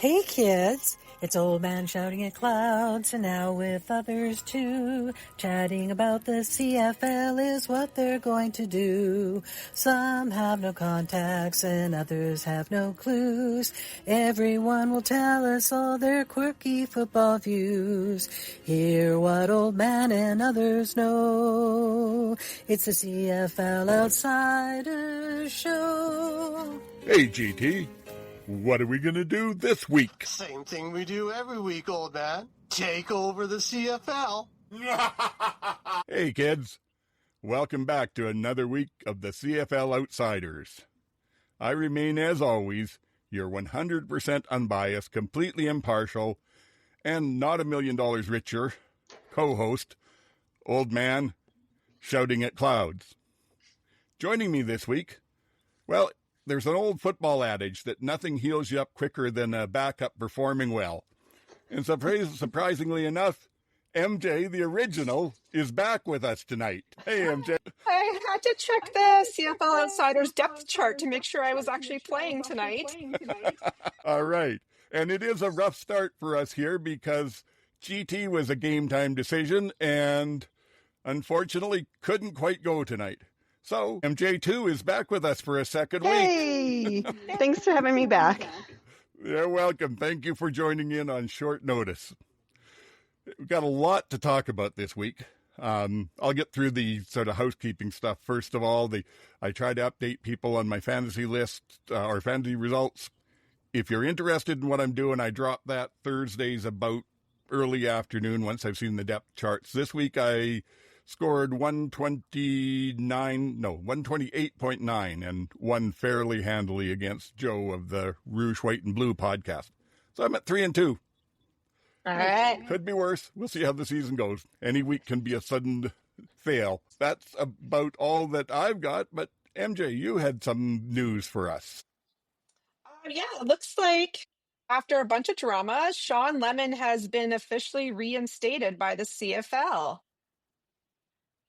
Hey kids, it's Old Man Shouting at Clouds, and now with others too. Chatting about the CFL is what they're going to do. Some have no contacts and others have no clues. Everyone will tell us all their quirky football views. Hear what Old Man and others know. It's the CFL Outsiders show. Hey GT, what are we going to do this week? Same thing we do every week, old man. Take over the CFL. Hey kids, welcome back to another week of the CFL Outsiders. I remain, as always, your 100% unbiased, completely impartial, and not $1 million richer co-host, Old Man Shouting at Clouds. Joining me this week, well, there's an old football adage that nothing heals you up quicker than a backup performing well. And surprisingly enough, MJ, the original, is back with us tonight. Hey, MJ. I had to check the CFL Outsiders depth chart to make sure I was actually playing tonight. All right. And it is a rough start for us here because GT was a game time decision and unfortunately couldn't quite go tonight. So, MJ2 is back with us for a second week. Hey! Thanks for having me back. You're welcome. Thank you for joining in on short notice. We've got a lot to talk about this week. I'll get through the sort of housekeeping stuff. First of all, I try to update people on my fantasy list or fantasy results. If you're interested in what I'm doing, I drop that Thursdays about early afternoon once I've seen the depth charts. This week I scored 128.9 and won fairly handily against Joe of the Rouge, White, and Blue podcast. So I'm at 3-2. All right. Could be worse. We'll see how the season goes. Any week can be a sudden fail. That's about all that I've got. But MJ, you had some news for us. Yeah, it looks like after a bunch of drama, Shawn Lemmon has been officially reinstated by the CFL.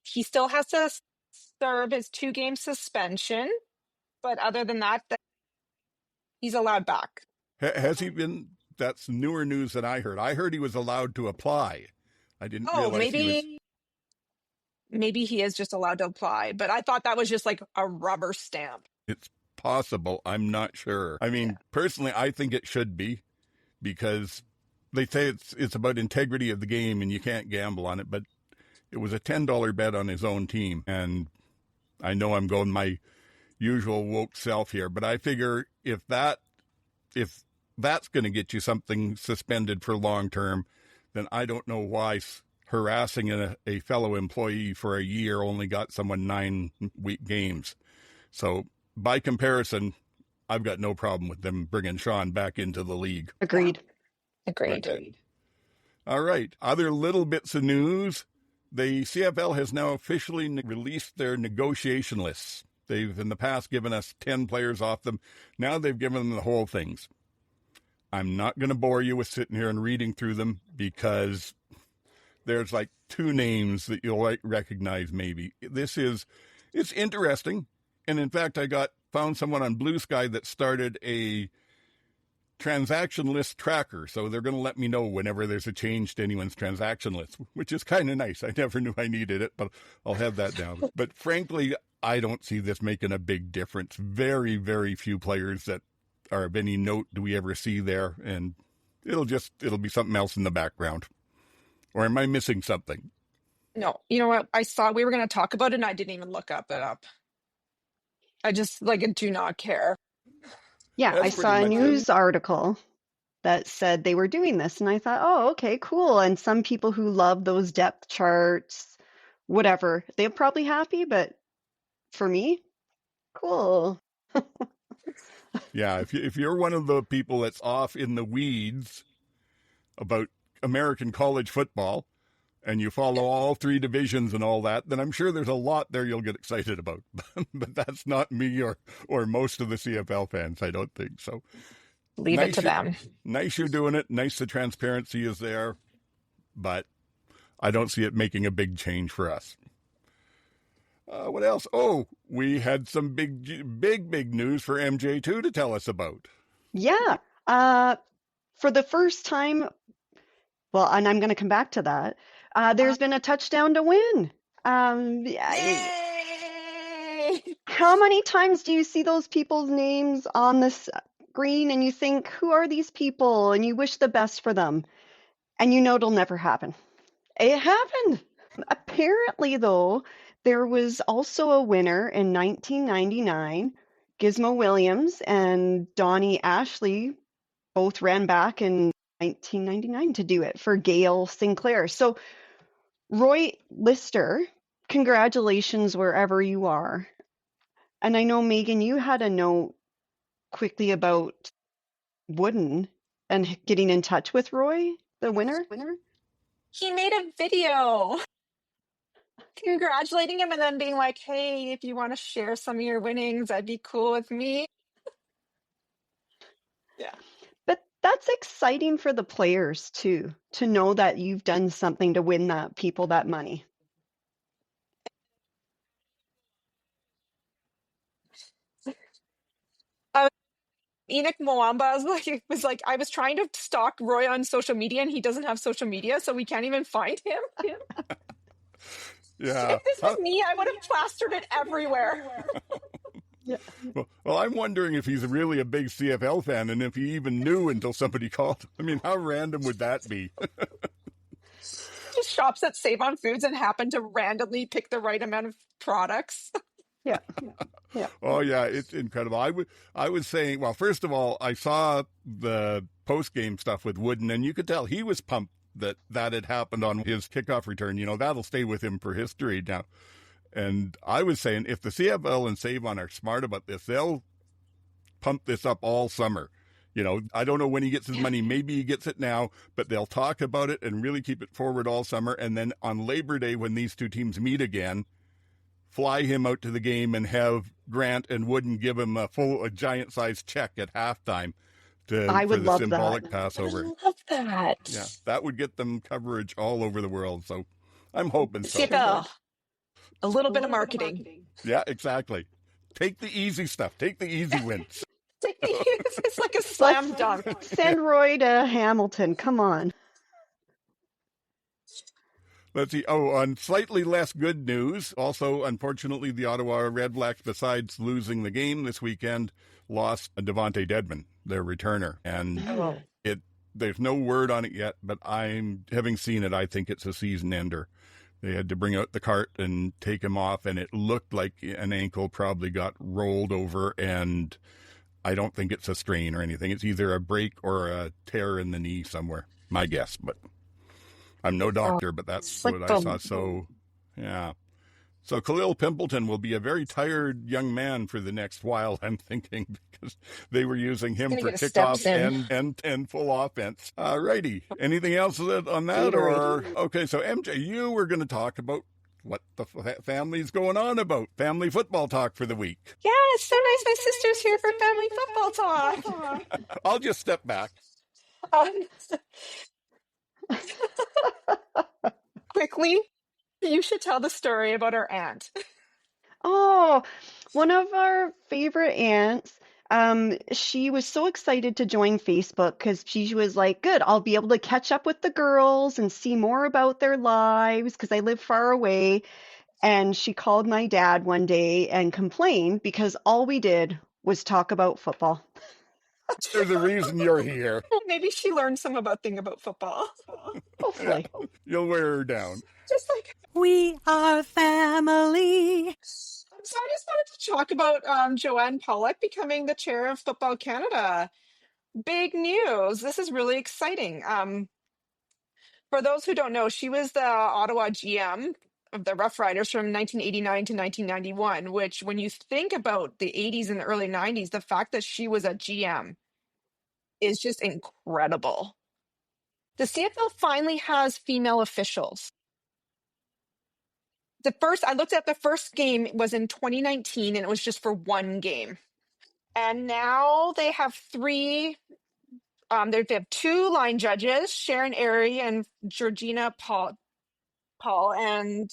He still has to serve his 2-game suspension, but other than that, he's allowed back. Has he been? That's newer news than I heard. I heard he was allowed to apply. I didn't realize maybe he is just allowed to apply, but I thought that was just like a rubber stamp. It's possible. I'm not sure. I mean, Personally, I think it should be because they say it's about integrity of the game and you can't gamble on it, but it was a $10 bet on his own team. And I know I'm going my usual woke self here, but I figure if that's going to get you something suspended for long term, then I don't know why harassing a fellow employee for a year only got someone 9-week games. So by comparison, I've got no problem with them bringing Shawn back into the league. Agreed. Okay. All right. Other little bits of news. The CFL has now officially released their negotiation lists. They've in the past given us 10 players off them. Now they've given them the whole things. I'm not going to bore you with sitting here and reading through them because there's like 2 names that you'll recognize maybe. It's interesting. And in fact, I found someone on Blue Sky that started a transaction list tracker. So they're going to let me know whenever there's a change to anyone's transaction list, which is kind of nice. I never knew I needed it, but I'll have that down. But frankly, I don't see this making a big difference. Very, very few players that are of any note do we ever see there. And it'll be something else in the background. Or am I missing something? No, you know what? I saw we were going to talk about it and I didn't even look it up. I just do not care. Yeah, I saw a news article that said they were doing this, and I thought, oh, okay, cool. And some people who love those depth charts, whatever, they're probably happy, but for me, cool. Yeah, if you're one of the people that's off in the weeds about American college football, and you follow all 3 divisions and all that, then I'm sure there's a lot there you'll get excited about. But that's not me or most of the CFL fans, I don't think. So leave it to them. Nice you're doing it. Nice the transparency is there. But I don't see it making a big change for us. What else? Oh, we had some big news for MJ2 to tell us about. Yeah. for the first time, well, and I'm going to come back to that, there's been a touchdown to win. Yay! How many times do you see those people's names on the screen and you think, who are these people? And you wish the best for them. And you know it'll never happen. It happened. Apparently, though, there was also a winner in 1999. Gizmo Williams and Donnie Ashley both ran back in 1999 to do it for Gail Sinclair. So, Roy Lister, congratulations wherever you are. And I know, Megan, you had a note quickly about Wooden and getting in touch with Roy, the winner. He made a video congratulating him and then being like, hey, if you want to share some of your winnings, that'd be cool with me. Yeah. But that's exciting for the players too, to know that you've done something to win people that money. Enoch Mwamba was like, I was trying to stalk Roy on social media and he doesn't have social media, so we can't even find him. Yeah. If this was me, I would have plastered it everywhere. Yeah. Well, I'm wondering if he's really a big CFL fan and if he even knew until somebody called. I mean, how random would that be? Just shops at Save On Foods and happened to randomly pick the right amount of products. Yeah. Yeah. Oh yeah, it's incredible. I was saying, well, first of all, I saw the post-game stuff with Wooden, and you could tell he was pumped that had happened on his kickoff return. You know, that'll stay with him for history now. And I was saying, if the CFL and Save On are smart about this, they'll pump this up all summer. You know, I don't know when he gets his money. Maybe he gets it now, but they'll talk about it and really keep it forward all summer. And then on Labor Day, when these two teams meet again, fly him out to the game and have Grant and Wooden give him a giant-sized check at halftime for the symbolic Passover. I would love that. Yeah, that would get them coverage all over the world. So I'm hoping so. CFL. A little bit of marketing. Yeah, exactly. Take the easy stuff. Take the easy wins. It's like a slam dunk. Send Roy to Hamilton. Come on. Let's see. Oh, on slightly less good news, also, unfortunately, the Ottawa Redblacks, besides losing the game this weekend, lost Devontae Dedmon, their returner. And there's no word on it yet, but having seen it, I think it's a season ender. They had to bring out the cart and take him off, and it looked like an ankle probably got rolled over, and I don't think it's a strain or anything. It's either a break or a tear in the knee somewhere, my guess, but I'm no doctor, but that's what I saw. So, yeah. So Khalil Pimpleton will be a very tired young man for the next while, I'm thinking, because they were using him for kickoff and full offense. Righty. Anything else on that? Okay, so MJ, you were going to talk about what the family's going on about. Family football talk for the week. Yeah, it's so nice my sister's here for family football talk. I'll just step back. Quickly, you should tell the story about our aunt. Oh, one of our favorite aunts, she was so excited to join Facebook because she was like, good, I'll be able to catch up with the girls and see more about their lives because I live far away. And she called my dad one day and complained because all we did was talk about football. There's a reason you're here. Well, maybe she learned some about football. Hopefully. You'll wear her down. Just like, we are family. So I just wanted to talk about Joanne Pollock becoming the chair of Football Canada. Big news. This is really exciting. For those who don't know, she was the Ottawa GM of the Rough Riders from 1989 to 1991, which when you think about the 80s and the early 90s, the fact that she was a GM is just incredible. The CFL finally has female officials. I looked at the first game was in 2019 and it was just for one game. And now they have three, they have two line judges, Sharon Airy and Georgina Paul, and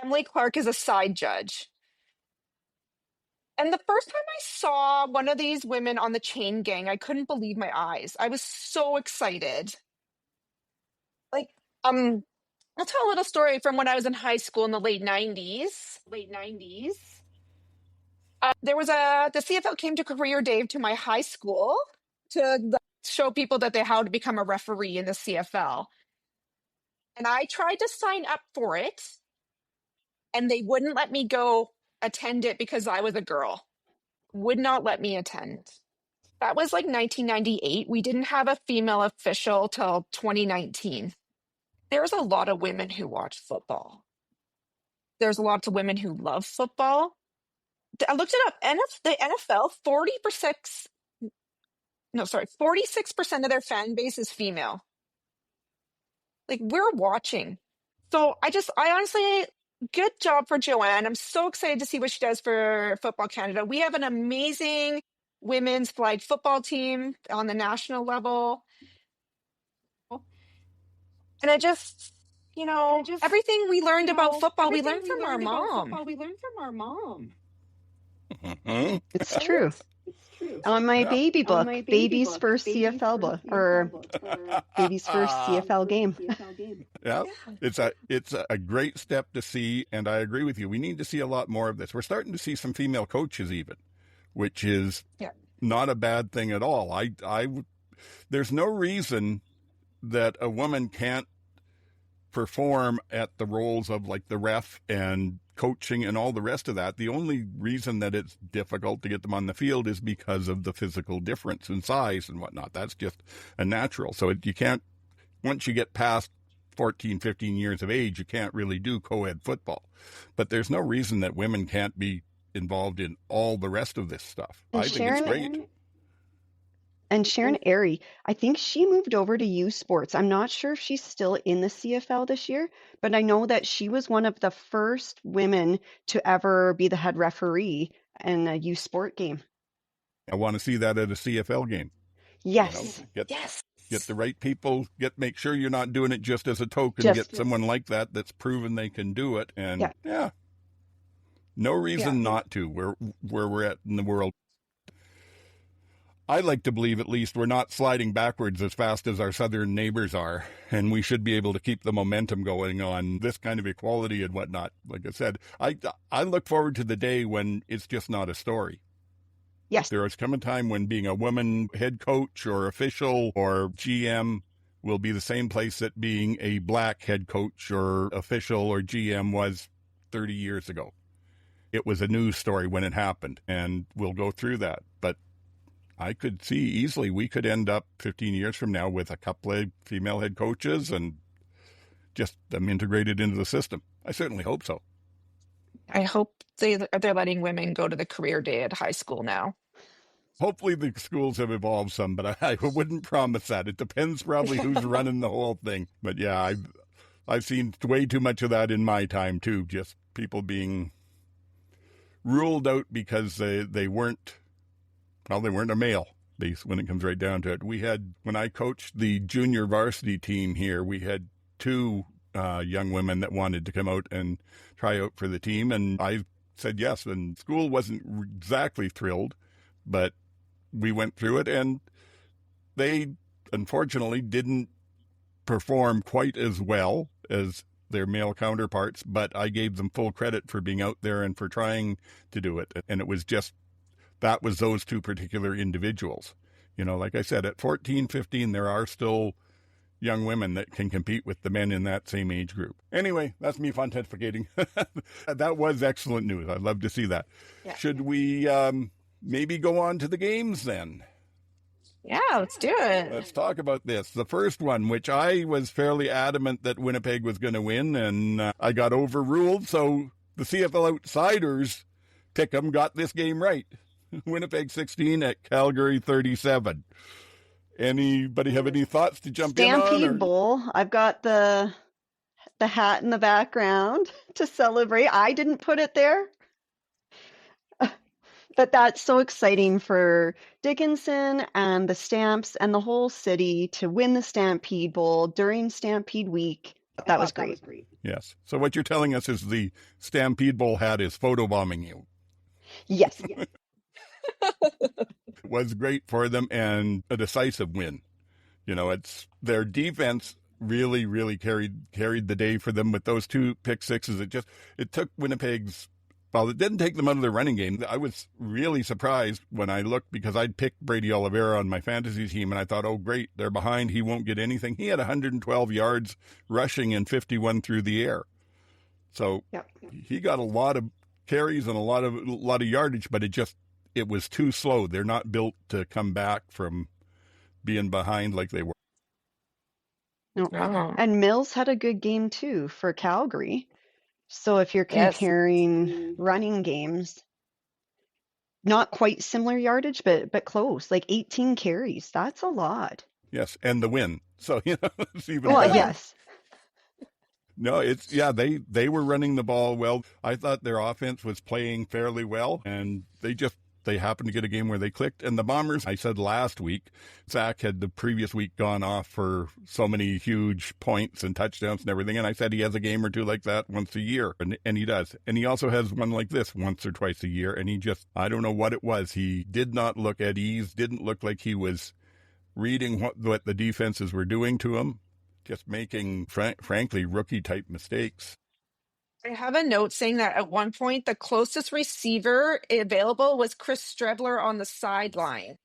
Emily Clark is a side judge. And the first time I saw one of these women on the chain gang, I couldn't believe my eyes. I was so excited. Like, I'll tell a little story from when I was in high school in the late 90s. The CFL came to career day to my high school to show people that how to become a referee in the CFL. And I tried to sign up for it, and they wouldn't let me go attend it because I was a girl. Would not let me attend. That was like 1998. We didn't have a female official till 2019. There's a lot of women who watch football. There's lots of women who love football. I looked it up. The NFL, 46% of their fan base is female. Like, we're watching. So I honestly, good job for Joanne. I'm so excited to see what she does for Football Canada. We have an amazing women's flag football team on the national level. And everything we learned about football, we learned from our mom. It's true. On my baby book, baby's first CFL book, or baby's first CFL game. Yeah, it's a great step to see, and I agree with you. We need to see a lot more of this. We're starting to see some female coaches even, which is not a bad thing at all. There's no reason that a woman can't perform at the roles of like the ref and coaching and all the rest of that. The only reason that it's difficult to get them on the field is because of the physical difference in size and whatnot. That's just a natural. So you can't, once you get past 14, 15 years of age, you can't really do co-ed football. But there's no reason that women can't be involved in all the rest of this stuff. And I think it's great. And Sharon Airy, I think she moved over to U Sports. I'm not sure if she's still in the CFL this year, but I know that she was one of the first women to ever be the head referee in a U Sport game. I want to see that at a CFL game. Yes. Get the right people, make sure you're not doing it just as a token, get someone like that that's proven they can do it. And no reason not to, where we're at in the world. I like to believe at least we're not sliding backwards as fast as our southern neighbors are, and we should be able to keep the momentum going on this kind of equality and whatnot. Like I said, I look forward to the day when it's just not a story. Yes. There has come a time when being a woman head coach or official or GM will be the same place that being a black head coach or official or GM was 30 years ago. It was a news story when it happened, and we'll go through that. But I could see easily we could end up 15 years from now with a couple of female head coaches and just them integrated into the system. I certainly hope so. I hope they're letting women go to the career day at high school now. Hopefully the schools have evolved some, but I wouldn't promise that. It depends probably who's running the whole thing. But yeah, I've seen way too much of that in my time too. Just people being ruled out because they weren't a male, when it comes right down to it. When I coached the junior varsity team here, we had two young women that wanted to come out and try out for the team, and I said yes, and school wasn't exactly thrilled, but we went through it, and they unfortunately didn't perform quite as well as their male counterparts, but I gave them full credit for being out there and for trying to do it. And it was just, that was those two particular individuals. Like I said, at 14, 15, there are still young women that can compete with the men in that same age group. Anyway, that's me pontificating. That was excellent news. I'd love to see that. Yeah. Should we maybe go on to the games then? Yeah, let's do it. Let's talk about this. The first one, which I was fairly adamant that Winnipeg was going to win, and I got overruled. So the CFL Outsiders pick'em got this game right. Winnipeg 16 at Calgary 37. Anybody have any thoughts to jump in on? Stampede Bowl. I've got the hat in the background to celebrate. I didn't put it there. But that's so exciting for Dickinson and the Stamps and the whole city to win the Stampede Bowl during Stampede Week. That was great. Yes. So what you're telling us is the Stampede Bowl hat is photobombing you. Yes. It was great for them and a decisive win. You know, it's their defense really carried the day for them with those 2 pick sixes. It took Winnipeg's. Well, it didn't take them out of their running game. I was really surprised when I looked because I'd picked Brady Oliveira on my fantasy team, and I thought, oh, great, they're behind. He won't get anything. He had 112 yards rushing and 51 through the air. So he got a lot of carries and a lot of yardage, but it was too slow. They're not built to come back from being behind like they were. No. Oh. And Mills had a good game too for Calgary. So if you're comparing running games, not quite similar yardage, but close, like 18 carries. That's a lot. Yes, and the win. So, you know, it's even Well, better. yes. No, they were running the ball well. I thought their offense was playing fairly well, and they happened to get a game where they clicked. And the Bombers, I said last week, Zach had the previous week gone off for so many huge points and touchdowns and everything. And I said he has a game or two like that once a year. And he does. And he also has one like this once or twice a year. And I don't know what it was. He did not look at ease, didn't look like he was reading what the defenses were doing to him, just making, frankly, rookie-type mistakes. I have a note saying that at one point, the closest receiver available was Chris Strebler on the sideline.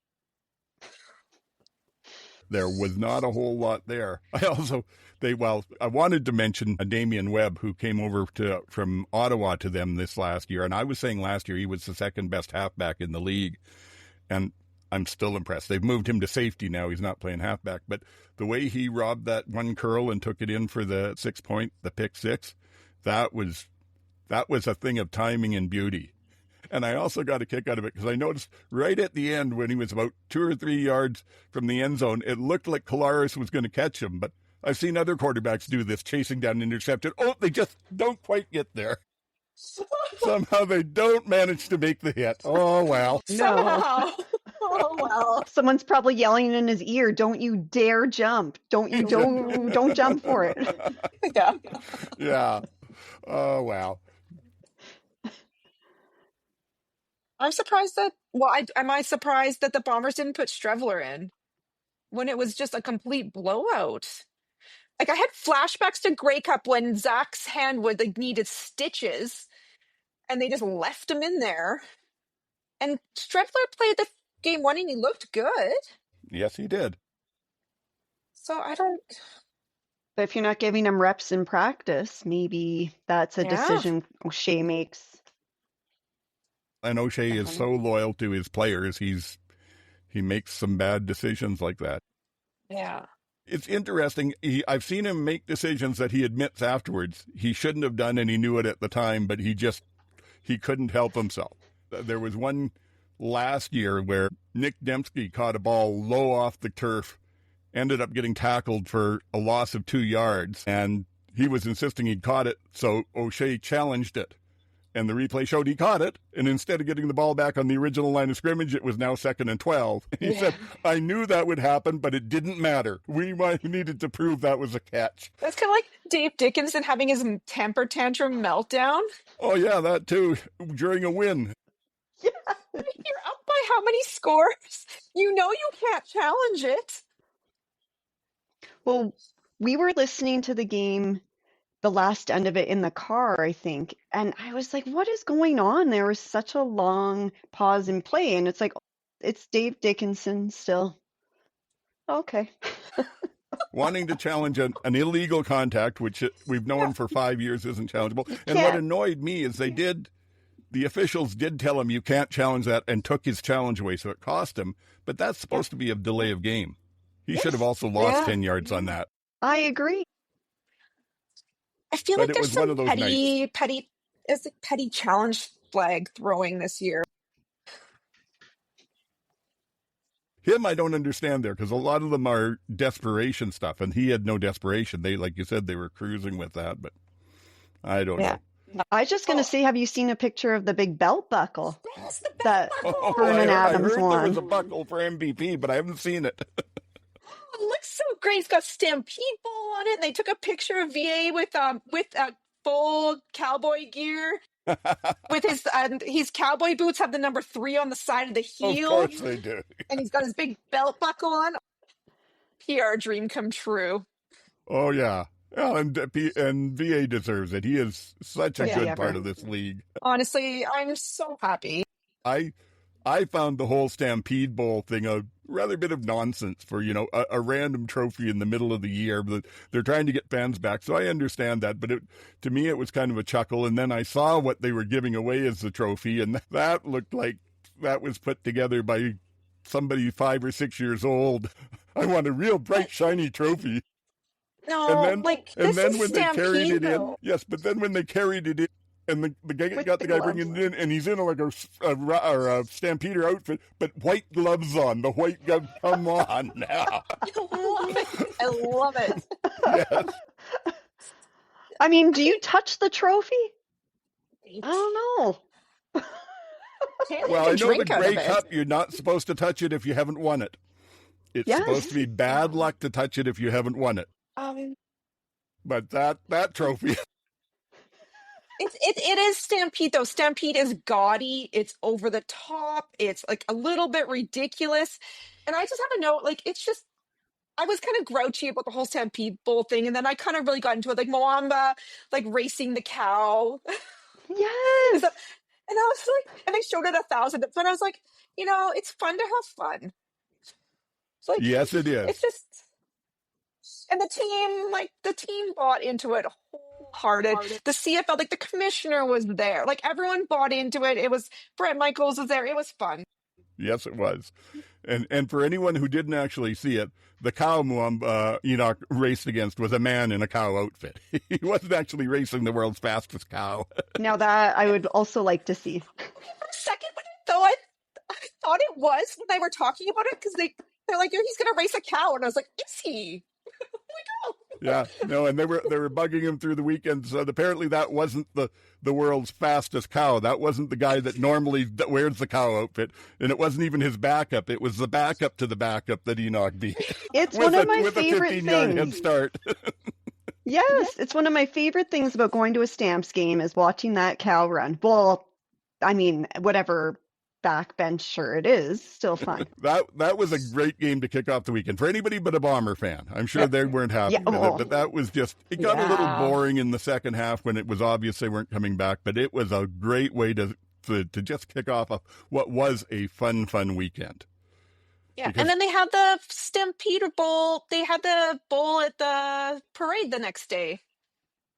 There was not a whole lot there. I wanted to mention a Damian Webb who came over from Ottawa to them this last year. And I was saying last year he was the second best halfback in the league. And I'm still impressed. They've moved him to safety now. He's not playing halfback. But the way he robbed that one curl and took it in for the 6 point, the pick six, that was a thing of timing and beauty. And I also got a kick out of it because I noticed right at the end when he was about 2 or 3 yards from the end zone, it looked like Collaros was going to catch him. But I've seen other quarterbacks do this, chasing down an interception. Oh, they just don't quite get there. Somehow they don't manage to make the hit. Oh, well. Somehow. Oh, well. Someone's probably yelling in his ear, "Don't you dare jump. Don't jump for it." Yeah. Yeah. Oh, wow. I'm surprised that, am I surprised that the Bombers didn't put Strebler in when it was just a complete blowout? Like, I had flashbacks to Grey Cup when Zach's hand needed stitches and they just left him in there. And Strebler played the game one and he looked good. Yes, he did. So I don't. But if you're not giving him reps in practice, maybe that's a decision O'Shea makes. And O'Shea is so loyal to his players. He makes some bad decisions like that. Yeah. It's interesting. I've seen him make decisions that he admits afterwards he shouldn't have done, and he knew it at the time, but he couldn't help himself. There was one last year where Nick Dembski caught a ball low off the turf, ended up getting tackled for a loss of 2 yards, and he was insisting he'd caught it, so O'Shea challenged it. And the replay showed he caught it, and instead of getting the ball back on the original line of scrimmage, it was now 2nd and 12. He said, I knew that would happen, but it didn't matter. We needed to prove that was a catch. That's kind of like Dave Dickinson having his temper tantrum meltdown. Oh, yeah, that too, during a win. Yeah. You're up by how many scores? You know you can't challenge it. Well, we were listening to the game, the last end of it in the car, I think. And I was like, what is going on? There was such a long pause in play. And it's like, it's Dave Dickinson still. Okay. Wanting to challenge an illegal contact, which we've known for 5 years isn't challengeable. And what annoyed me is the officials did tell him you can't challenge that and took his challenge away. So it cost him. But that's supposed to be a delay of game. He should have also lost 10 yards on that. I agree. I feel like there's some petty challenge flag throwing this year. Him, I don't understand there because a lot of them are desperation stuff, and he had no desperation. They, like you said, they were cruising with that, but I don't know. I was just going to say, have you seen a picture of the big belt buckle That's the that buckle. Vernon Adams I heard won? there was a buckle for MVP, but I haven't seen it. It looks so great. It's got Stampede Ball on it. And they took a picture of VA with full cowboy gear. with his cowboy boots have the number 3 on the side of the heel. Of course they do. And he's got his big belt buckle on. PR dream come true. Oh, yeah. Well, and VA deserves it. He is such a good part of this league. Honestly, I'm so happy. I found the whole Stampede Bowl thing a rather bit of nonsense for, a random trophy in the middle of the year. They're trying to get fans back, so I understand that. But to me, it was kind of a chuckle. And then I saw what they were giving away as the trophy, and that looked like that was put together by somebody 5 or 6 years old. I want a real bright, shiny trophy. No, and then when they carried it in, yes, but then when they carried it in, and the guy got the guy bringing it in, and he's in like a Stampeder outfit, but white gloves on. The white glove, come on now. I love it. Yes. I mean, do you touch the trophy? I don't know. Well, I know the Grey Cup, you're not supposed to touch it if you haven't won it. It's supposed to be bad luck to touch it if you haven't won it. But that trophy. It is Stampede though. Stampede is gaudy. It's over the top. It's like a little bit ridiculous. And I just have a note, it's just, I was kind of grouchy about the whole Stampede Bowl thing, and then I kind of really got into it, like Moamba, racing the cow. Yes. And I was like, and they showed it 1,000, but I was like, it's fun to have fun. It's yes, it is. It's just, and the team bought into it wholehearted. The CFL, the commissioner was there. Everyone bought into it. It was, Brett Michaels was there. It was fun. Yes, it was. And for anyone who didn't actually see it, the cow Enoch raced against was a man in a cow outfit. He wasn't actually racing the world's fastest cow. Now that I would also like to see. For a second, I thought it was when they were talking about it, because they're like, he's going to race a cow. And I was like, is he? Yeah, no, and they were bugging him through the weekend. So apparently that wasn't the world's fastest cow. That wasn't the guy that normally wears the cow outfit, and it wasn't even his backup. It was the backup to the backup that Enoch beat. It's one of my favorite things. With a 15-yard head start. Yes, it's one of my favorite things about going to a Stamps game is watching that cow run. Well, I mean, whatever backbencher it is, still fun. That was a great game to kick off the weekend for anybody but a Bomber fan. I'm sure they weren't happy with it, but that was just, it got a little boring in the second half when it was obvious they weren't coming back, but it was a great way to just kick off what was a fun weekend. Yeah, and then they had the Stampede Bowl. They had the bowl at the parade the next day.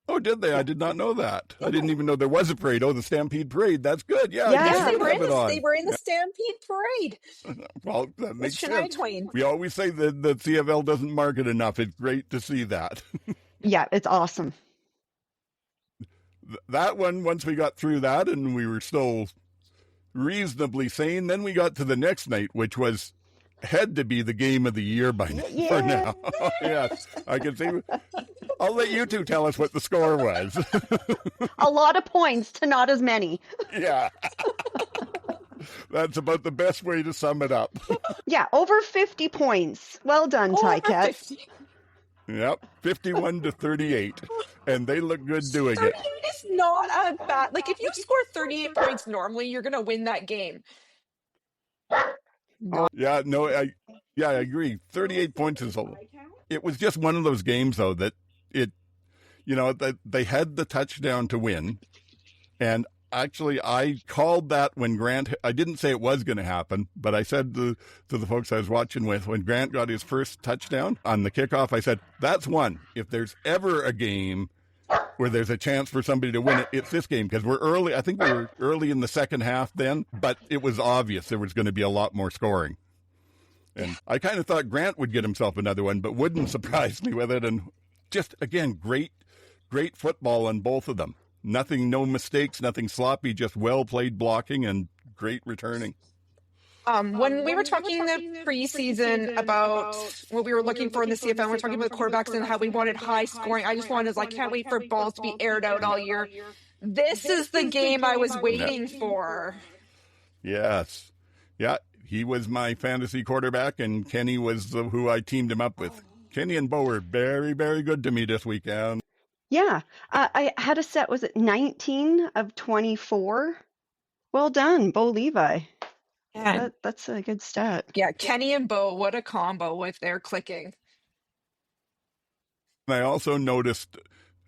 Oh, did they? I did not know that. I didn't even know there was a parade. Oh, the Stampede Parade. That's good. Yeah. Yes, they were in the Stampede Parade. Well, that makes sense. Shania Twain. We always say that the CFL doesn't market enough. It's great to see that. Yeah, it's awesome. That one, once we got through that and we were still reasonably sane, then we got to the next night, which had to be the game of the year for now. Yes, I can see. I'll let you two tell us what the score was. A lot of points to not as many. Yeah. That's about the best way to sum it up. Yeah, over 50 points. Well done, Tycat. Yep, 51-38. And they look good doing it. 38 is not a bad... if you score 38 points normally, you're going to win that game. Yeah, no, I agree. 38 points is it was just one of those games, though, that that they had the touchdown to win. And actually, I called that when Grant, I didn't say it was going to happen, but I said to the folks I was watching with, when Grant got his first touchdown on the kickoff, I said, that's one. If there's ever a game where there's a chance for somebody to win it, it's this game, because we're early. I think we were early in the second half then, but it was obvious there was going to be a lot more scoring. And I kind of thought Grant would get himself another one, but wouldn't surprise me with it. And just, again, great football on both of them. No mistakes, nothing sloppy, just well-played blocking and great returning. When we were talking the preseason about what we were looking for in the CFL, we were talking about the quarterbacks and how we wanted high scoring. I just wanted, can't wait for balls to be aired out all year. This is the game I was waiting for. Yes. Yeah, he was my fantasy quarterback, and Kenny was who I teamed him up with. Kenny and Bo were very, very good to me this weekend. Yeah. I had a set, was it 19 of 24? Well done, Bo Levi. And That's a good stat. yeah, Kenny and Bo, what a combo if they're clicking. I also noticed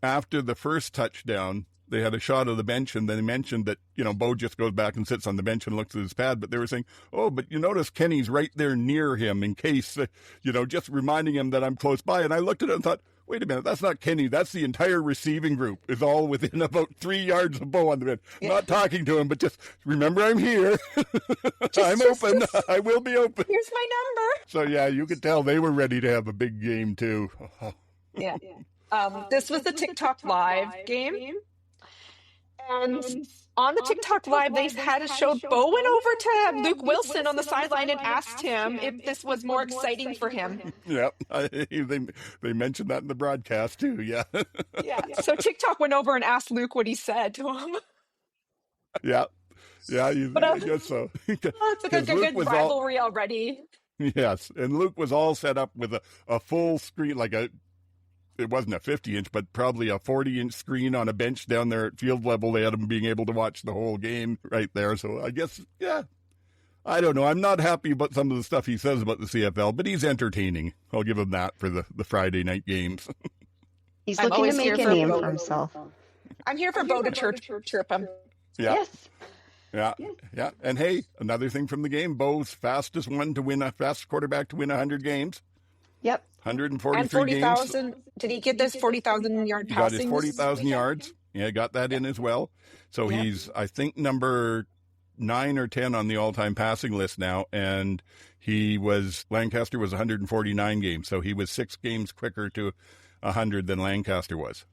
after the first touchdown, they had a shot of the bench, and they mentioned that, Bo just goes back and sits on the bench and looks at his pad. But they were saying, oh, but you notice Kenny's right there near him in case, just reminding him that I'm close by. And I looked at it and thought, wait a minute, that's not Kenny. That's the entire receiving group is all within about 3 yards of Bo on the bench. Yeah. Not talking to him, but just remember I'm here. I'm open. I will be open. Here's my number. So, yeah, you could tell they were ready to have a big game, too. Yeah. This was the TikTok Live game. And on the TikTok Live, they had it showed Bo went over to Luke Wilson on the sideline and asked him if this was more exciting for him. Yeah, they mentioned that in the broadcast too. Yeah. Yeah. So TikTok went over and asked Luke what he said to him. Yeah. I guess so. It's like a good rivalry already. Yes, and Luke was all set up with a full screen, it wasn't a 50-inch, but probably a 40-inch screen on a bench down there at field level. They had him being able to watch the whole game right there. So I guess, yeah, I don't know. I'm not happy about some of the stuff he says about the CFL, but he's entertaining. I'll give him that for the Friday night games. He's looking to make a name for himself. I'm here for Bo to chirp him. Yeah. Yes. Yeah. And hey, another thing from the game, Bo's fastest quarterback to win 100 games. Yep. 143 games. Did he get this 40,000 yard passing? He got his 40,000 yards. Yeah, got that in as well. So he's, I think, number 9 or 10 on the all-time passing list now. And Lancaster was 149 games. So he was 6 games quicker to 100 than Lancaster was.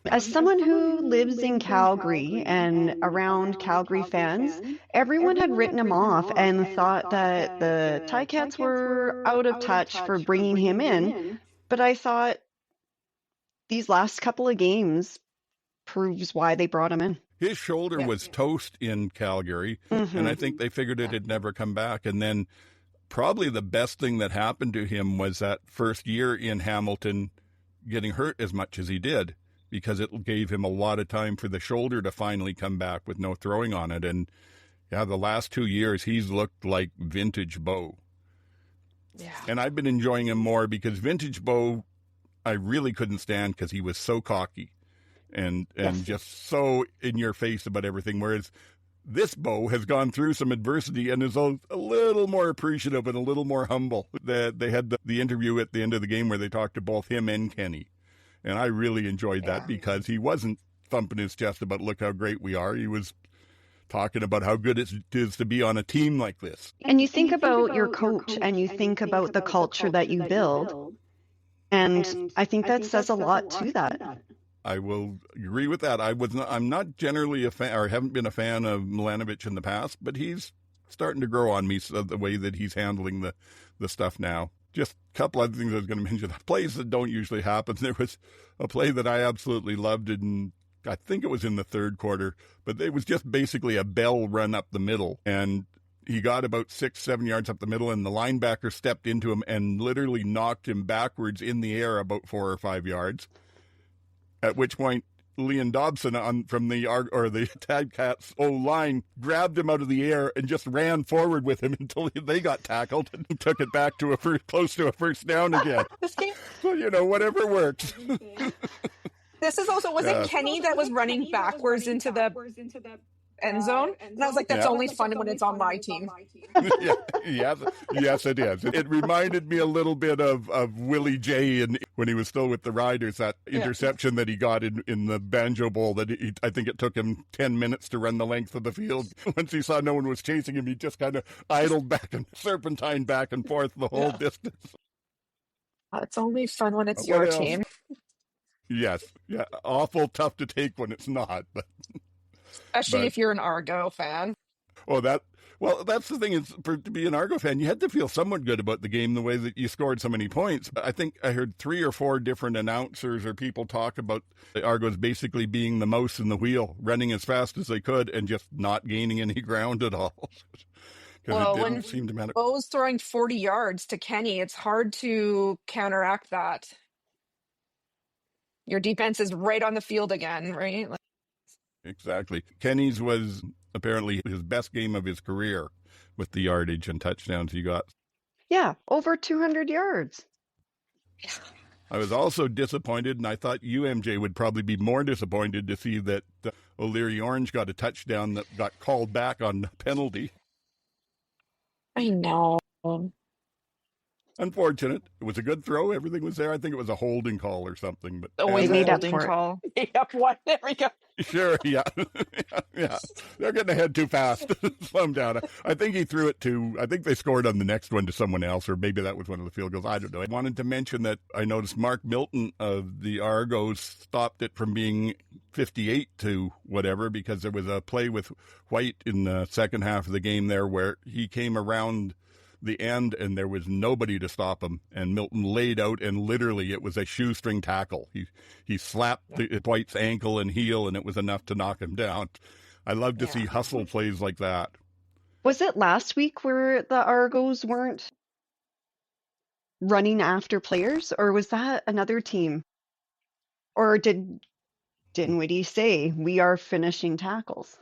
As someone who lives in Calgary and around Calgary fans, everyone had written him off and thought that the Ticats were out of touch for bringing him in. But I thought these last couple of games proves why they brought him in. His shoulder was toast in Calgary, and I think they figured it'd never come back. And then probably the best thing that happened to him was that first year in Hamilton getting hurt as much as he did, because it gave him a lot of time for the shoulder to finally come back with no throwing on it. And the last 2 years, he's looked like vintage Bo. Yeah. And I've been enjoying him more because vintage Bo, I really couldn't stand because he was so cocky and just so in your face about everything. Whereas this Bo has gone through some adversity and is a little more appreciative and a little more humble. They had the interview at the end of the game where they talked to both him and Kenny. And I really enjoyed that because he wasn't thumping his chest about, look how great we are. He was talking about how good it is to be on a team like this. And you think about your coach and you think about the culture that you build. And I think that says a lot to that. I will agree with that. I'm not generally a fan, or haven't been a fan of Milanovic in the past, but he's starting to grow on me, the way that he's handling the stuff now. Just a couple other things I was going to mention. Plays that don't usually happen. There was a play that I absolutely loved, and I think it was in the third quarter, but it was just basically a bell run up the middle. And he got about 6-7 yards up the middle, and the linebacker stepped into him and literally knocked him backwards in the air about 4 or 5 yards. At which point, Leon Dobson from the Ticats O-line grabbed him out of the air and just ran forward with him until they got tackled and took it back to close to a first down again. So, whatever works. This is also, was it Kenny that was running backwards into the end zone? And I was like, that's only fun when it's on my team. Yes, it is. It reminded me a little bit of Willie J when he was still with the Riders, that interception that he got in the Banjo Bowl that I think it took him 10 minutes to run the length of the field. Once he saw no one was chasing him, he just kind of idled back and serpentined back and forth the whole distance. It's only fun when it's your team. Yes. Yeah. Awful tough to take when it's not. Especially if you're an Argo fan. That's the thing, is to be an Argo fan, you had to feel somewhat good about the game the way that you scored so many points. I think I heard 3 or 4 different announcers or people talk about the Argos basically being the mouse in the wheel, running as fast as they could and just not gaining any ground at all. Well, when Bo's throwing 40 yards to Kenny, it's hard to counteract that. your defense is right on the field again, right? Exactly. Kenny's was apparently his best game of his career with the yardage and touchdowns he got. Yeah, over 200 yards. I was also disappointed, and I thought UMJ would probably be more disappointed to see that O'Leary Orange got a touchdown that got called back on penalty. I know. Unfortunate. It was a good throw. Everything was there. I think it was a holding call or something. But Always made a up holding for it. call. Yep, what? There we go. Sure, yeah. Yeah. They're getting ahead too fast. Slow them down. I think he threw it I think they scored on the next one to someone else, or maybe that was one of the field goals. I don't know. I wanted to mention that I noticed Mark Milton of the Argos stopped it from being 58 to whatever, because there was a play with White in the second half of the game there where he came around the end and there was nobody to stop him, and Milton laid out, and literally it was a shoestring tackle. He slapped White's ankle and heel, and it was enough to knock him down. I love to see hustle plays like that. Was it last week where the Argos weren't running after players, or was that another team? Or did Dinwiddie say we are finishing tackles?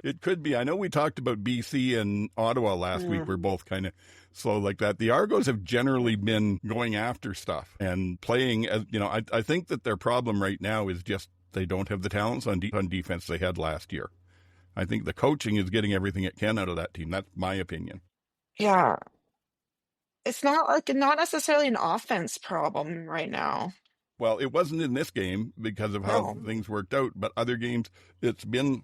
It could be. I know we talked about BC and Ottawa last week. We're both kind of slow like that. The Argos have generally been going after stuff and playing. As I think that their problem right now is just they don't have the talents on defense they had last year. I think the coaching is getting everything it can out of that team. That's my opinion. Yeah. It's not necessarily an offense problem right now. Well, it wasn't in this game because of how things worked out, but other games it's been.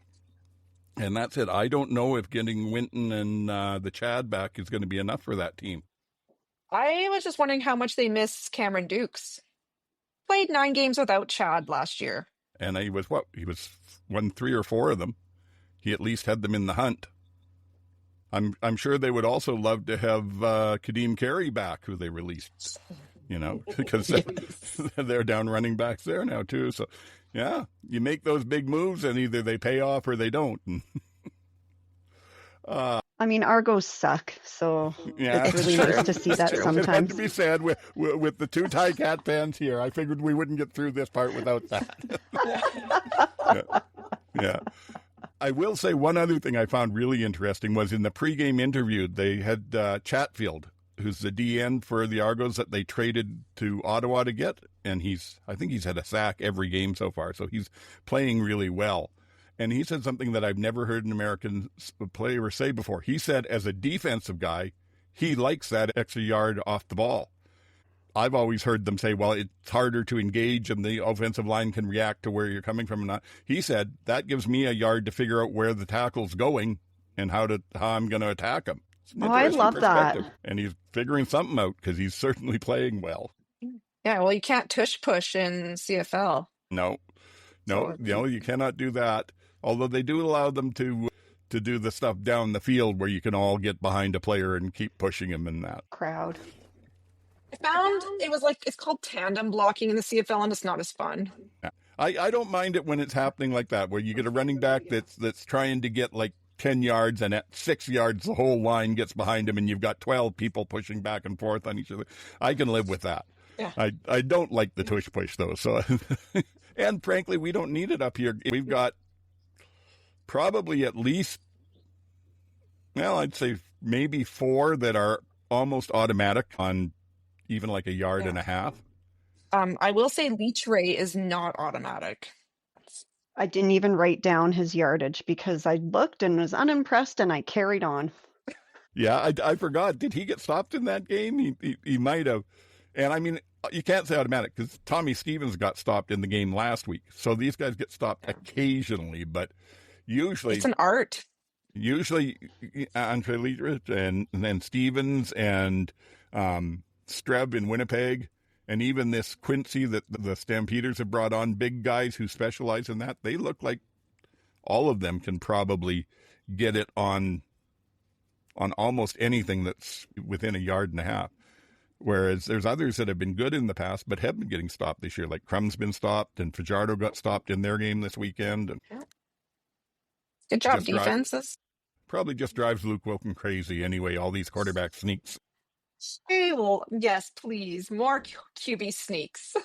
And that's it. I don't know if getting Winton and the Chad back is going to be enough for that team. I was just wondering how much they miss Cameron Dukes. Played 9 games without Chad last year. And he was won 3 or 4 of them. He at least had them in the hunt. I'm sure they would also love to have Kadeem Carey back, who they released, because they're down running backs there now too. So, yeah, you make those big moves and either they pay off or they don't. I mean, Argos suck, so it's really nice to see that sometimes. It had to be said with the 2 Cat fans here. I figured we wouldn't get through this part without that. Yeah. I will say one other thing I found really interesting was in the pregame interview, they had Chatfield, who's the DN for the Argos that they traded to Ottawa to get. And I think he's had a sack every game so far. So he's playing really well. And he said something that I've never heard an American player say before. He said, as a defensive guy, he likes that extra yard off the ball. I've always heard them say, well, it's harder to engage and the offensive line can react to where you're coming from. And not. He said, that gives me a yard to figure out where the tackle's going and how I'm going to attack him. I love that. And he's figuring something out because he's certainly playing well. Yeah, well, you can't tush push in CFL. No, you cannot do that. Although they do allow them to do the stuff down the field where you can all get behind a player and keep pushing him in that crowd. I found it's called tandem blocking in the CFL, and it's not as fun. Yeah. I don't mind it when it's happening like that, where you get a running back that's trying to get like 10 yards, and at 6 yards the whole line gets behind him and you've got 12 people pushing back and forth on each other. I can live with that. Yeah. I don't like the tush push though. So, and frankly, we don't need it up here. We've got probably at least, I'd say maybe 4 that are almost automatic on even like a yard and a half. I will say Leech Ray is not automatic. I didn't even write down his yardage because I looked and was unimpressed and I carried on. Yeah, I forgot. Did he get stopped in that game? He might have. And I mean, you can't say automatic because Tommy Stevens got stopped in the game last week. So these guys get stopped occasionally, but usually it's an art. Usually Andre Leach and then Stevens and Streb in Winnipeg, and even this Quincy that the Stampeders have brought on, big guys who specialize in that. They look like all of them can probably get it on almost anything that's within a yard and a half. Whereas there's others that have been good in the past, but have been getting stopped this year. Like Crum's been stopped, and Fajardo got stopped in their game this weekend. And good job, defenses. Probably just drives Luke Wilkin crazy anyway, all these quarterback sneaks. Hey, well, yes, please. More QB sneaks.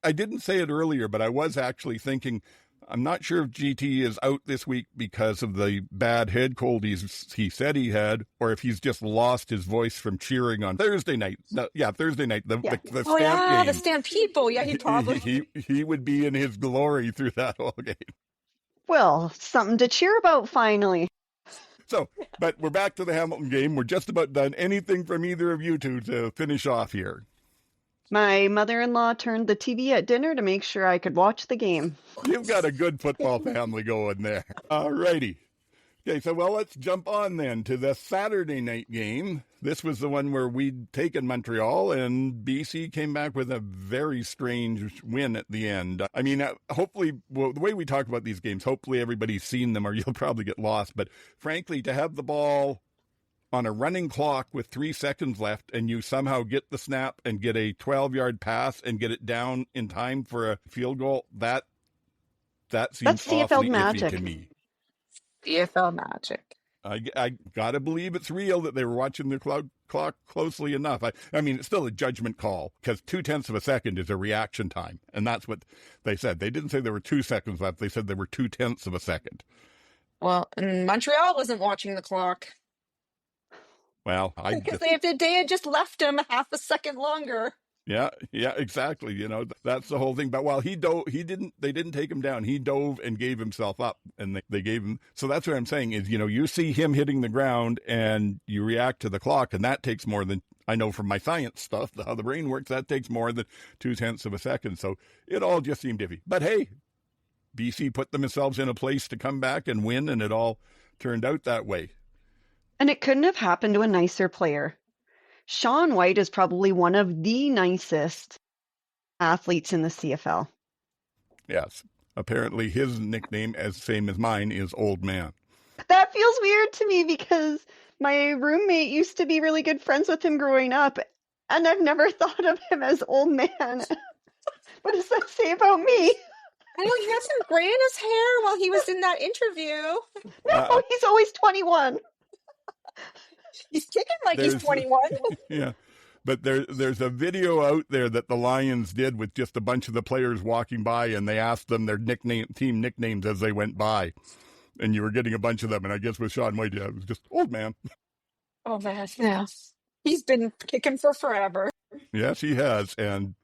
I didn't say it earlier, but I was actually thinking, I'm not sure if GT is out this week because of the bad head cold he said he had, or if he's just lost his voice from cheering on Thursday night. No, Thursday night. The Stamp game. The Stampede Bowl. Yeah, he probably he would be in his glory through that whole game. Well, something to cheer about finally. So, but we're back to the Hamilton game. We're just about done. Anything from either of you two to finish off here? My mother-in-law turned the TV at dinner to make sure I could watch the game. You've got a good football family going there. All righty. Okay, so let's jump on then to the Saturday night game. This was the one where we'd taken Montreal, and BC came back with a very strange win at the end. I mean, hopefully, the way we talk about these games, hopefully everybody's seen them or you'll probably get lost. But frankly, to have the ball on a running clock with 3 seconds left and you somehow get the snap and get a 12-yard pass and get it down in time for a field goal, that seems awfully iffy to me. CFL magic. I gotta believe it's real that they were watching the clock closely enough. I mean, it's still a judgment call because 0.2 of a second is a reaction time, and that's what they said. They didn't say there were 2 seconds left. They said there were 0.2 of a second. Well, Montreal wasn't watching the clock. Well, because they had just left him half a second longer. Yeah, exactly. You know, that's the whole thing. But while they didn't take him down. He dove and gave himself up, and they gave him. So that's what I'm saying is, you see him hitting the ground and you react to the clock, and that takes more than, I know from my science stuff, how the brain works, that takes more than 0.2 of a second. So it all just seemed iffy. But hey, BC put themselves in a place to come back and win, and it all turned out that way. And it couldn't have happened to a nicer player. Shawn White is probably one of the nicest athletes in the CFL. Yes. Apparently his nickname, same as mine, is Old Man. That feels weird to me because my roommate used to be really good friends with him growing up, and I've never thought of him as Old Man. What does that say about me? I know he had some gray in his hair while he was in that interview. No, he's always 21. He's kicking like he's 21. Yeah. But there's a video out there that the Lions did with just a bunch of the players walking by, and they asked them their team nicknames as they went by. And you were getting a bunch of them, and I guess with Shawn White, it was just Old Man. Oh, man, yeah. He's been kicking for forever. Yes, he has, and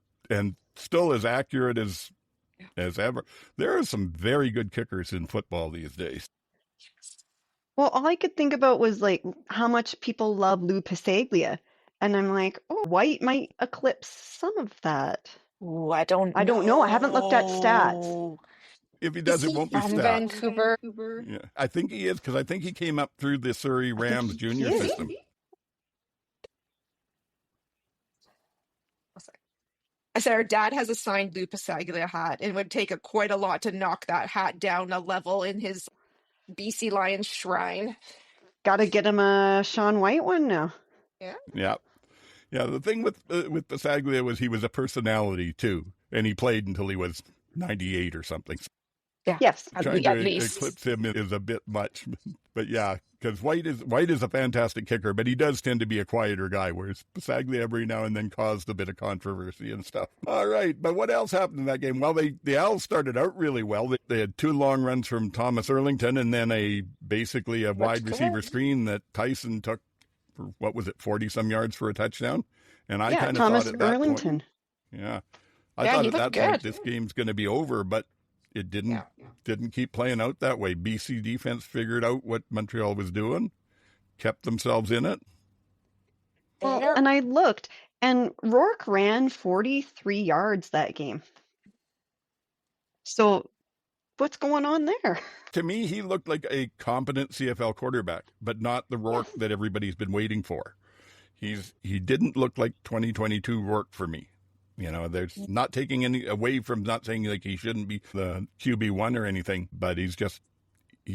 still as accurate as ever. There are some very good kickers in football these days. Well, all I could think about was like how much people love Lou Pasaglia. And I'm like, White might eclipse some of that. Ooh, I don't know. I haven't looked at stats. If he does, it won't be stats. Vancouver. Yeah, I think he is, because I think he came up through the Surrey Rams junior system. I said our dad has a signed Lou Pasaglia hat, and it would take quite a lot to knock that hat down a level in his BC Lions shrine. Got to get him a Shawn White one now. Yeah. The thing with Pasaglia was he was a personality too, and he played until he was 98 or something. Yeah. Yes. Trying to eclipse him is a bit much, but yeah, because White is a fantastic kicker, but he does tend to be a quieter guy, whereas Pasaglia every now and then caused a bit of controversy and stuff. All right, but what else happened in that game? Well, the Owls started out really well. They had 2 long runs from Thomas Erlington, and then basically a wide receiver screen that Tyson took for, 40-some yards for a touchdown. And I kind of thought at that point, I thought at that point this game's going to be over, but it didn't keep playing out that way. BC defense figured out what Montreal was doing, kept themselves in it. Well, and I looked, and Rourke ran 43 yards that game. So what's going on there? To me, he looked like a competent CFL quarterback, but not the Rourke that everybody's been waiting for. He didn't look like 2022 Rourke for me. There's not taking any away from, not saying like he shouldn't be the QB1 or anything, but he's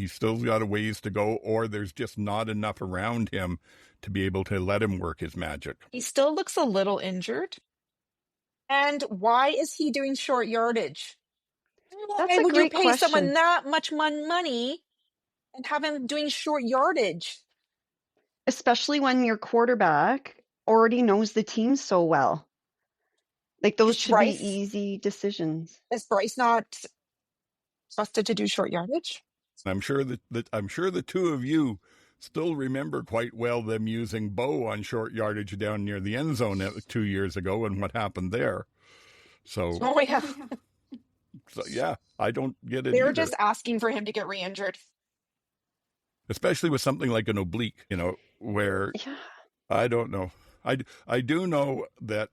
still got a ways to go, or there's just not enough around him to be able to let him work his magic. He still looks a little injured. And why is he doing short yardage? Why would you pay someone that much money and have him doing short yardage? Especially when your quarterback already knows the team so well. Like those should be easy decisions. Is Bryce not trusted to do short yardage? I'm sure that the two of you still remember quite well them using Bo on short yardage down near the end zone 2 years ago and what happened there. So, yeah, I don't get it. They were just asking for him to get re-injured. Especially with something like an oblique, where I don't know. I do know that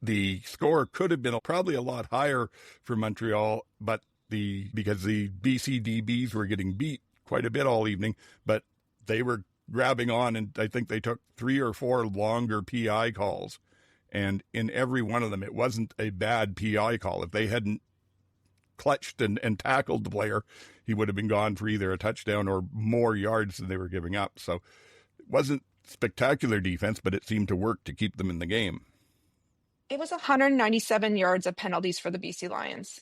the score could have been probably a lot higher for Montreal, but because the BC DBs were getting beat quite a bit all evening, but they were grabbing on, and I think they took 3 or 4 longer PI calls. And in every one of them, it wasn't a bad PI call. If they hadn't clutched and tackled the player, he would have been gone for either a touchdown or more yards than they were giving up. So it wasn't spectacular defense, but it seemed to work to keep them in the game. It was 197 yards of penalties for the BC Lions.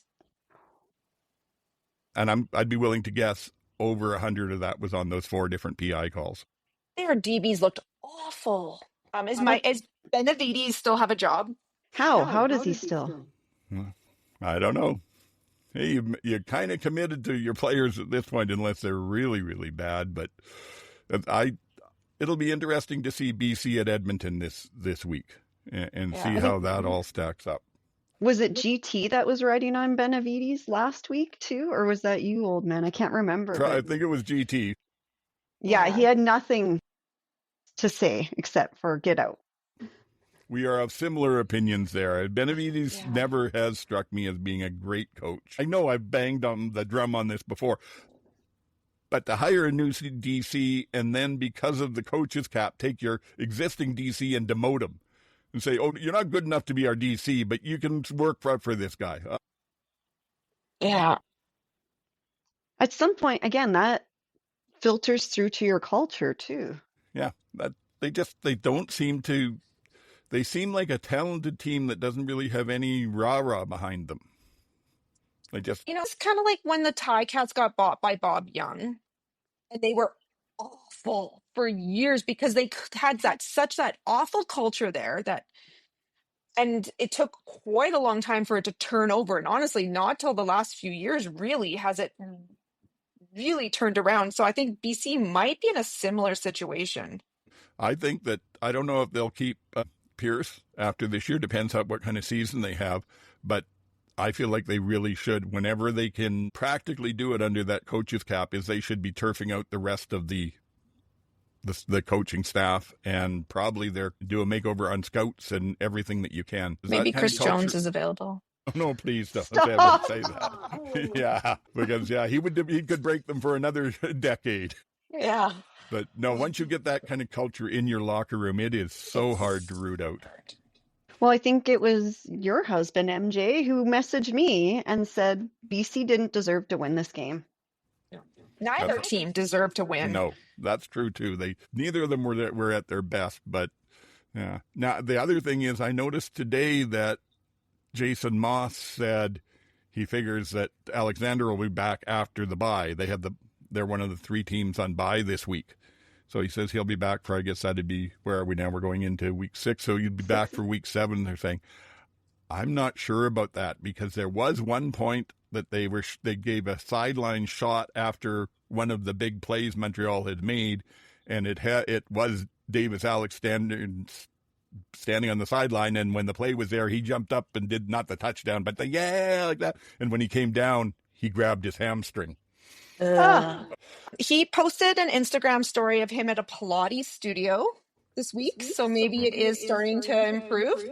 And I'd be willing to guess over 100 of that was on those 4 different PI calls. Their DBs looked awful. Is Benavides still have a job? How does he still? I don't know. Hey, you're kind of committed to your players at this point, unless they're really, really bad. But it'll be interesting to see BC at Edmonton this week and see how that all stacks up. Was it GT that was riding on Benavides last week too, or was that you, old man? I can't remember. I think it was GT. Yeah, he had nothing to say except for get out. We are of similar opinions there. Benavides never has struck me as being a great coach. I know I've banged on the drum on this before, but to hire a new DC and then, because of the coach's cap, take your existing DC and demote him and say, oh, you're not good enough to be our DC, but you can work for this guy. Yeah. At some point, again, that filters through to your culture too. Yeah, they don't seem to. They seem like a talented team that doesn't really have any rah-rah behind them. It's kind of like when the Ticats got bought by Bob Young, and they were awful for years because they had that awful culture there and it took quite a long time for it to turn over. And honestly, not till the last few years really has it really turned around. So I think BC might be in a similar situation. I think that, I don't know if they'll keep Pierce after this year. Depends on what kind of season they have. But I feel like they really should, whenever they can practically do it under that coach's cap, is they should be turfing out the rest of the coaching staff, and probably do a makeover on scouts and everything that you can. Maybe Chris Jones is available. Oh, no, please don't ever say that. Yeah, because he could break them for another decade. Yeah. But no, once you get that kind of culture in your locker room, it is so hard to root out. Well, I think it was your husband, MJ, who messaged me and said BC didn't deserve to win this game. Neither team deserved to win. No, that's true too. Neither of them were at their best. But yeah. Now the other thing is, I noticed today that Jason Moss said he figures that Alexander will be back after the bye. They're one of the 3 teams on bye this week. So he says he'll be back for, I guess that'd be, where are we now? We're going into week 6. So you'd be back for week 7. They're saying, I'm not sure about that, because there was one point that they gave a sideline shot after one of the big plays Montreal had made. And it was Davis Alex standing on the sideline. And when the play was there, he jumped up and did not the touchdown, but like that. And when he came down, he grabbed his hamstring. He posted an Instagram story of him at a Pilates studio this week, so maybe it is starting to improve.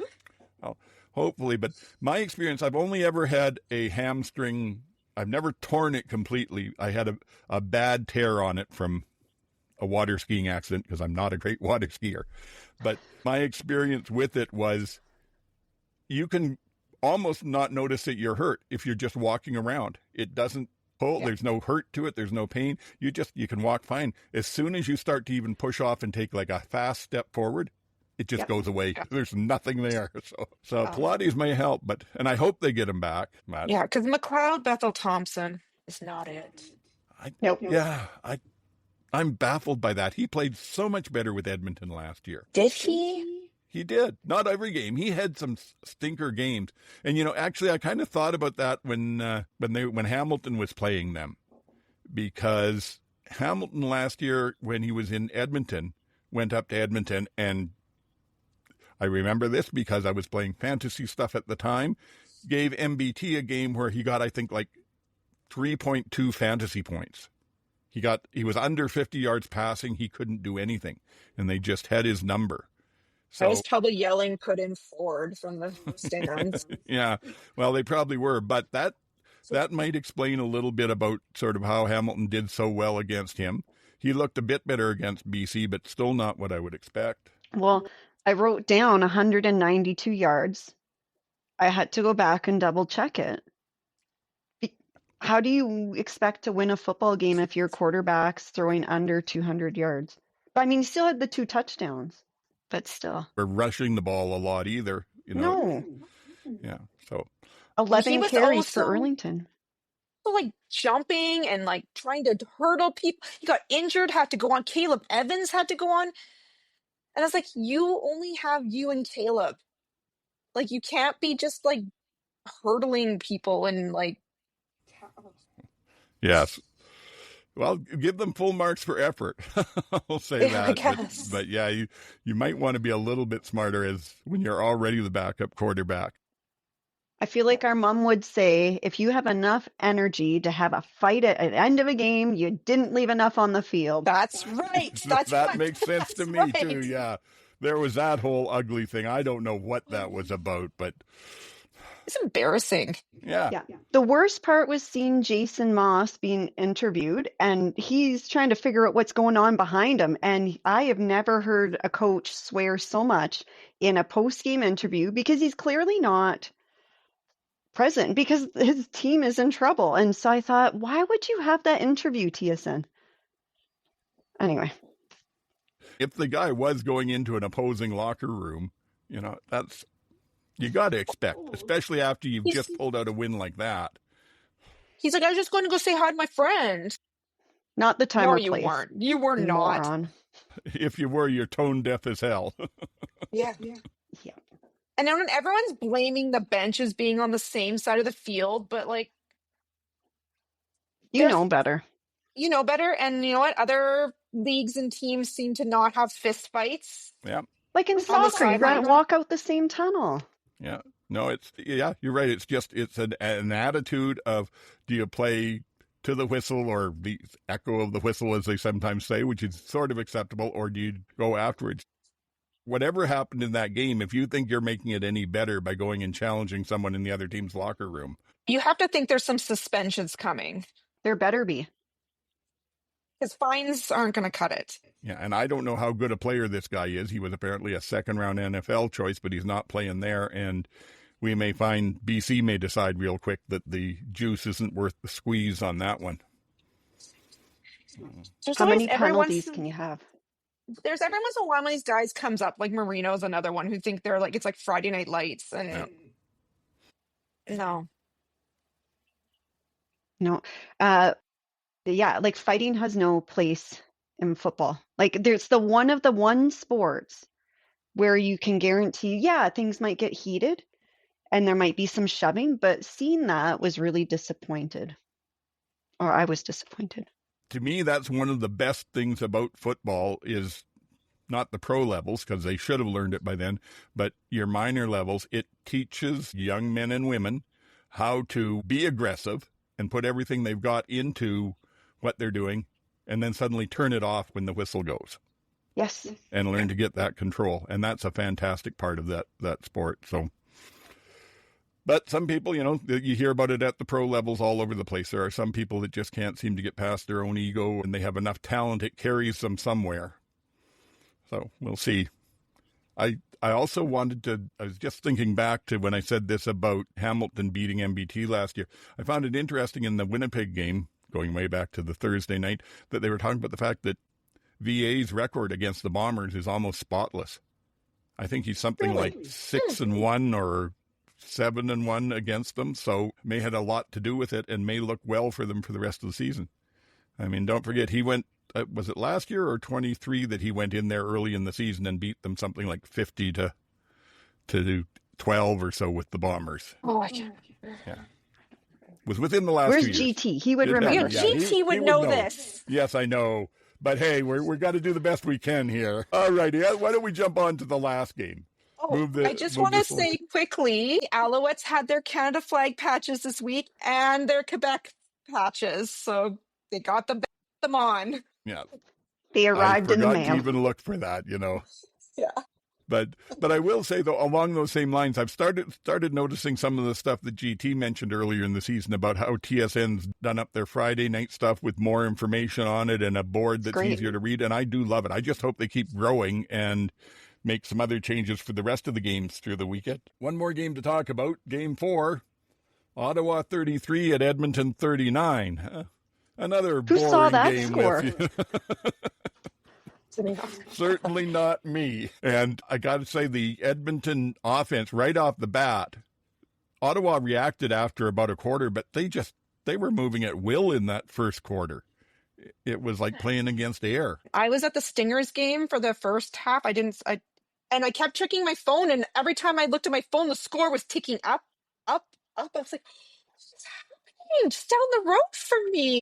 Oh, hopefully, but my experience, I've only ever had a hamstring. I've never torn it completely. I had a bad tear on it from a water skiing accident, because I'm not a great water skier. But my experience with it was, you can almost not notice that you're hurt if you're just walking around. It doesn't pull. Yeah. There's no hurt to it. There's no pain. You can walk fine. As soon as you start to even push off and take like a fast step forward, it just goes away. Yeah. There's nothing there. So Pilates may help, and I hope they get him back, Matt. Yeah, because McLeod Bethel Thompson is not it. Nope. Yeah, I'm baffled by that. He played so much better with Edmonton last year. Did he? He did. Not every game. He had some stinker games. And, actually I kind of thought about that when Hamilton was playing them, because Hamilton last year when he was in Edmonton, went up to Edmonton, and I remember this because I was playing fantasy stuff at the time, gave MBT a game where he got, I think, like 3.2 fantasy points. He was under 50 yards passing. He couldn't do anything, and they just had his number. So, I was probably yelling "put in Ford" from the stands. Yeah, well, they probably were, but that might explain a little bit about sort of how Hamilton did so well against him. He looked a bit better against BC, but still not what I would expect. Well, I wrote down 192 yards. I had to go back and double check it. How do you expect to win a football game if your quarterback's throwing under 200 yards? I mean, he still had the 2 touchdowns, but still. Or rushing the ball a lot either. No. Yeah, so. 11 carries for Arlington. Like jumping and like trying to hurdle people. He got injured, had to go on. Caleb Evans had to go on. And I was like, you only have you and Caleb. Like, you can't be just like hurdling people and like. Yes. Well, give them full marks for effort. I'll say that. I guess. But yeah, you might want to be a little bit smarter when you're already the backup quarterback. I feel like our mom would say, if you have enough energy to have a fight at the end of a game, you didn't leave enough on the field. That's right. That makes sense to me, right. too, yeah. There was that whole ugly thing. I don't know what that was about, but... It's embarrassing. Yeah. The worst part was seeing Jason Moss being interviewed, and he's trying to figure out what's going on behind him. And I have never heard a coach swear so much in a post-game interview, because he's clearly not present, because his team is in trouble. And so I thought, why would you have that interview, TSN? Anyway. If the guy was going into an opposing locker room, that's... You got to expect, especially after you've just pulled out a win like that. He's like, I was just going to go say hi to my friend. Not the time or you place. weren't. You were not. Moron. If you were, you're tone deaf as hell. Yeah. And then everyone's blaming the benches being on the same side of the field, but like... You know better. You know better, and you know what? Other leagues and teams seem to not have fist fights. Yeah. Like in soccer, you got to walk out the same tunnel. Yeah. No, you're right. It's an attitude of, do you play to the whistle or the echo of the whistle, as they sometimes say, which is sort of acceptable, or do you go afterwards? Whatever happened in that game, if you think you're making it any better by going and challenging someone in the other team's locker room. You have to think there's some suspensions coming. There better be. Because fines aren't going to cut it. Yeah, and I don't know how good a player this guy is. He was apparently a second-round NFL choice, but he's not playing there. And we may find BC may decide real quick that the juice isn't worth the squeeze on that one. How many penalties can you have? There's every once in a while when these guys comes up, like Marino's another one, who think they're like, it's like Friday Night Lights. And No. Yeah, like fighting has no place in football. Like there's the one sports where you can guarantee, things might get heated and there might be some shoving, but seeing that was really disappointed. Or I was disappointed. To me, that's one of the best things about football is not the pro levels, because they should have learned it by then, but your minor levels. It teaches young men and women how to be aggressive and put everything they've got into what they're doing, and then suddenly turn it off when the whistle goes. Yes. And learn to get that control. And that's a fantastic part of that sport. So, but some people, you hear about it at the pro levels all over the place. There are some people that just can't seem to get past their own ego, and they have enough talent, it carries them somewhere. So we'll see. I also I was just thinking back to when I said this about Hamilton beating MBT last year. I found it interesting in the Winnipeg game, going way back to the Thursday night, that they were talking about the fact that VA's record against the Bombers is almost spotless. I think he's something like 6-1 or 7-1 against them, so may had a lot to do with it and may look well for them for the rest of the season. I mean, don't forget, he went, was it last year or 23 that he went in there early in the season and beat them something like 50-0 to 12 or so with the Bombers. Oh, I can't. Yeah. Was within the last Where's 2 years. GT? He would remember. Yeah, GT would know this. Yes, I know. But hey, we've got to do the best we can here. All righty. Why don't we jump on to the last game? I just want to say quickly, Alouettes had their Canada flag patches this week and their Quebec patches. So they got them on. Yeah. They arrived in the mail. I forgot to even look for that, Yeah. But I will say, though, along those same lines, I've started noticing some of the stuff that GT mentioned earlier in the season about how TSN's done up their Friday night stuff with more information on it and a board that's easier to read. And I do love it. I just hope they keep growing and make some other changes for the rest of the games through the weekend. One more game to talk about. Game 4, Ottawa 33 at Edmonton 39. Another boring Who saw that game score? Certainly not me. And I got to say, the Edmonton offense, right off the bat, Ottawa reacted after about a quarter, but they were moving at will in that first quarter. It was like playing against air. I was at the Stingers game for the first half. And I kept checking my phone, and every time I looked at my phone, the score was ticking up. I was like, what's happening? Just down the road from me.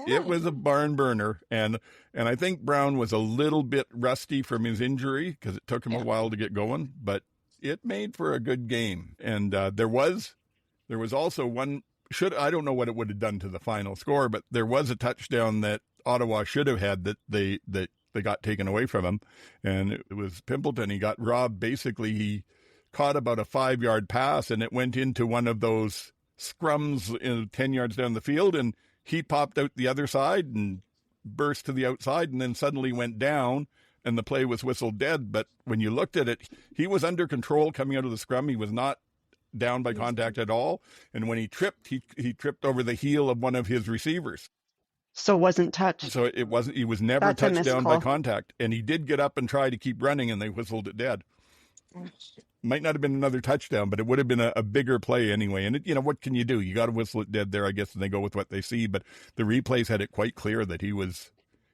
Yeah. It was a barn burner, and I think Brown was a little bit rusty from his injury because it took him a while to get going, but it made for a good game. And there was also one, I don't know what it would have done to the final score, but there was a touchdown that Ottawa should have had that they got taken away from him, and it was Pimpleton. He got robbed. Basically, he caught about a 5-yard pass, and it went into one of those scrums 10 yards down the field, and he popped out the other side and burst to the outside and then suddenly went down, and the play was whistled dead. But when you looked at it, he was under control coming out of the scrum. He was not down by contact at all. And when he tripped, he tripped over the heel of one of his receivers. So wasn't touched. So it wasn't, he was never touched down by contact. And he did get up and try to keep running, and they whistled it dead. Might not have been another touchdown, but it would have been a bigger play anyway. And what can you do? You got to whistle it dead there, I guess, and they go with what they see. But the replays had it quite clear that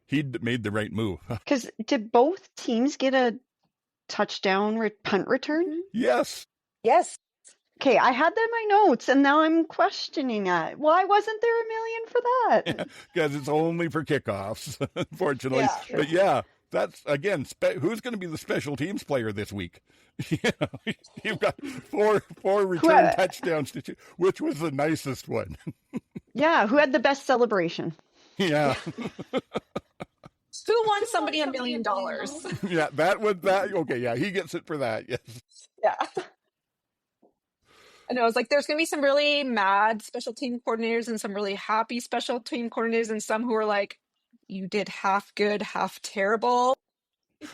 he'd made the right move. Because did both teams get a touchdown punt return? Yes. Okay, I had that in my notes, and now I'm questioning it. Why wasn't there $1 million for that? Because it's only for kickoffs, unfortunately. Yeah. But yeah, that's, again, who's going to be the special teams player this week? You've got four return touchdowns to choose, which was the nicest one. Yeah, who had the best celebration? Yeah. Who won somebody $1 million? Yeah, okay, yeah, he gets it for that, yes. Yeah. I know, it's like there's going to be some really mad special team coordinators and some really happy special team coordinators and some who are like, you did half good, half terrible.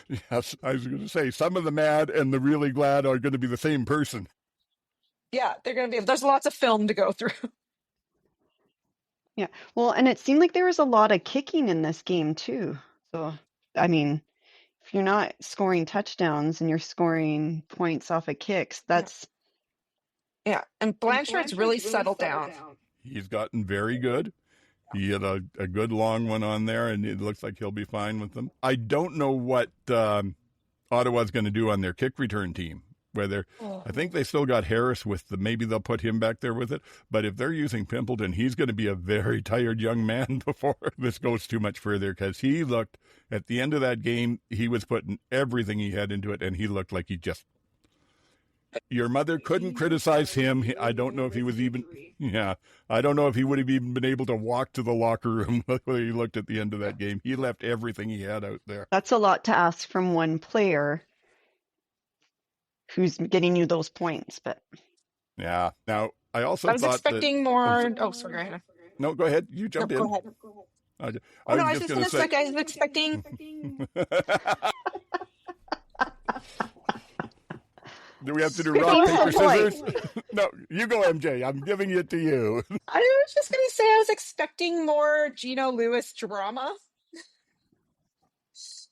Yes, I was going to say, some of the mad and the really glad are going to be the same person. Yeah, there's lots of film to go through. Yeah, well, and it seemed like there was a lot of kicking in this game too. So, I mean, if you're not scoring touchdowns and you're scoring points off of kicks, that's... Yeah, and Blanchard's really settled down. He's gotten very good. He had a good long one on there, and it looks like he'll be fine with them. I don't know what Ottawa's going to do on their kick return team. I think they still got Harris with them. Maybe they'll put him back there with it. But if they're using Pimpleton, he's going to be a very tired young man before this goes too much further, because he looked, at the end of that game, he was putting everything he had into it, and he looked like he just... Your mother couldn't criticize him. I don't know if he was even... Yeah, I don't know if he would have even been able to walk to the locker room where he looked at the end of that game. He left everything he had out there. That's a lot to ask from one player who's getting you those points, but... Yeah. Now, I was expecting more... Oh, sorry, go ahead. No, go ahead. You jump in. Go ahead. I was just going to say... I was expecting... Do we have to do rock, paper, scissors? No, you go, MJ. I'm giving it to you. I was just going to say I was expecting more Gino Lewis drama.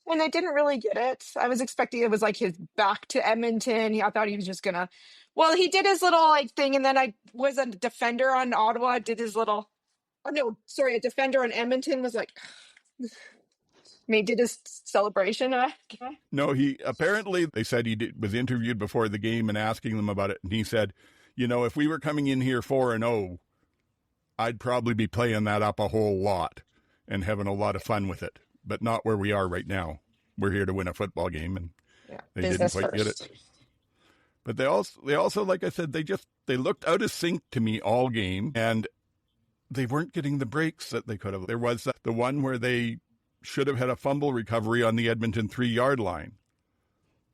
And I didn't really get it. I was expecting it was like his back to Edmonton. I thought he was just going to... Well, he did his little thing, and then I was a defender on Ottawa, did his little... Oh, no, sorry, a defender on Edmonton was like... Maybe did his celebration. No, they said was interviewed before the game and asking them about it. And he said, if we were coming in here 4-0, I'd probably be playing that up a whole lot and having a lot of fun with it, but not where we are right now. We're here to win a football game, and they didn't quite get it. But they also, like I said, they looked out of sync to me all game, and they weren't getting the breaks that they could have. There was the one where they should have had a fumble recovery on the Edmonton 3-yard line,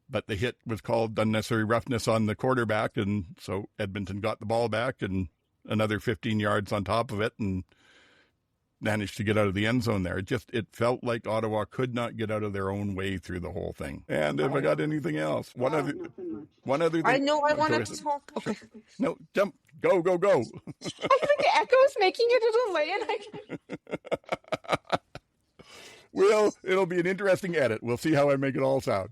but the hit was called unnecessary roughness on the quarterback, and so Edmonton got the ball back and another 15 yards on top of it and managed to get out of the end zone there. It felt like Ottawa could not get out of their own way through the whole thing. And if I got anything else, one other thing. I know I wanted to talk. Okay. No, jump. Go. I think the echo is making it a delay. Well, it'll be an interesting edit. We'll see how I make it all sound.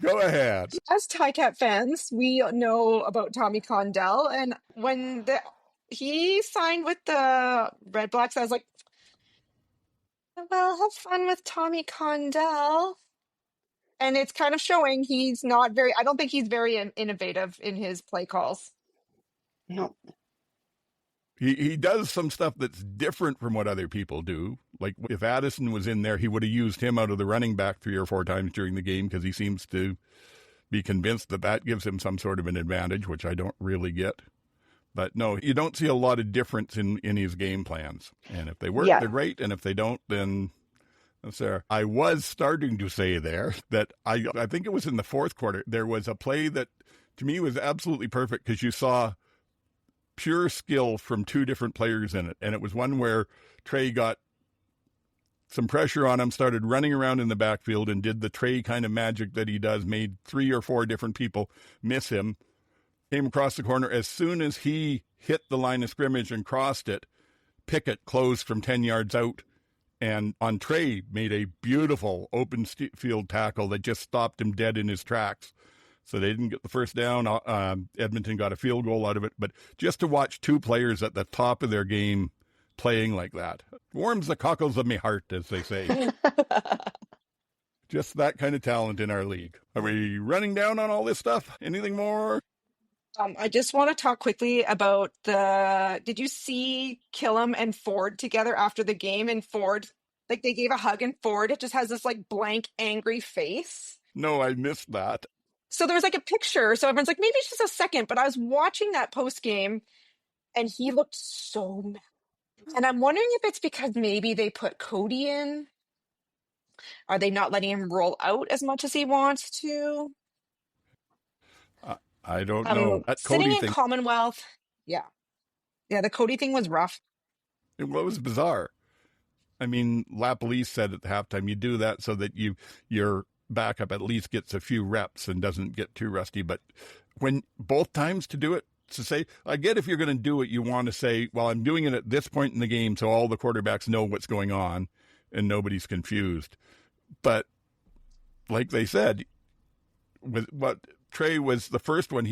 Go ahead. As Ticats fans, we know about Tommy Condell, and when he signed with the Red Blacks, I was like, well, have fun with Tommy Condell. And it's kind of showing I don't think he's very innovative in his play calls. No. He does some stuff that's different from what other people do. Like if Addison was in there, he would have used him out of the running back 3 or 4 times during the game because he seems to be convinced that gives him some sort of an advantage, which I don't really get. But no, you don't see a lot of difference in his game plans. And if they work, they're great. And if they don't, then that's there. I was starting to say there that I think it was in the fourth quarter, there was a play that to me was absolutely perfect because you saw pure skill from 2 different players in it. And it was one where Trey got some pressure on him, started running around in the backfield and did the Trey kind of magic that he does, made 3 or 4 different people miss him, came across the corner. As soon as he hit the line of scrimmage and crossed it, Pickett closed from 10 yards out, and on Trey made a beautiful open field tackle that just stopped him dead in his tracks. So they didn't get the first down. Edmonton got a field goal out of it. But just to watch 2 players at the top of their game playing like that warms the cockles of my heart, as they say. Just that kind of talent in our league. Are we running down on all this stuff? Anything more? I just want to talk quickly about did you see Killam and Ford together after the game? And Ford, they gave a hug, and Ford, it just has this blank, angry face. No, I missed that. So there was a picture. So everyone's like, maybe it's just a second. But I was watching that post game and he looked so mad. And I'm wondering if it's because maybe they put Cody in. Are they not letting him roll out as much as he wants to? I don't know. That Sitting Cody in thing. Commonwealth. Yeah. Yeah, the Cody thing was rough. It was bizarre. I mean, LaPolice said at the halftime, you do that so that your backup at least gets a few reps and doesn't get too rusty. But when both times to do it, to say, I get if you're going to do it, you want to say, well, I'm doing it at this point in the game so all the quarterbacks know what's going on and nobody's confused. But like they said, with what Trey was the first one,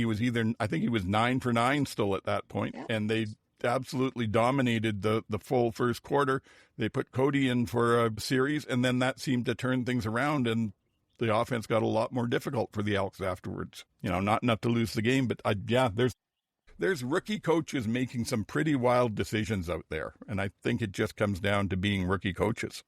I think he was 9 for 9 still at that point, and they absolutely dominated the full first quarter. They put Cody in for a series, and then that seemed to turn things around, and the offense got a lot more difficult for the Elks afterwards. Not enough to lose the game, but there's rookie coaches making some pretty wild decisions out there, and I think it just comes down to being rookie coaches.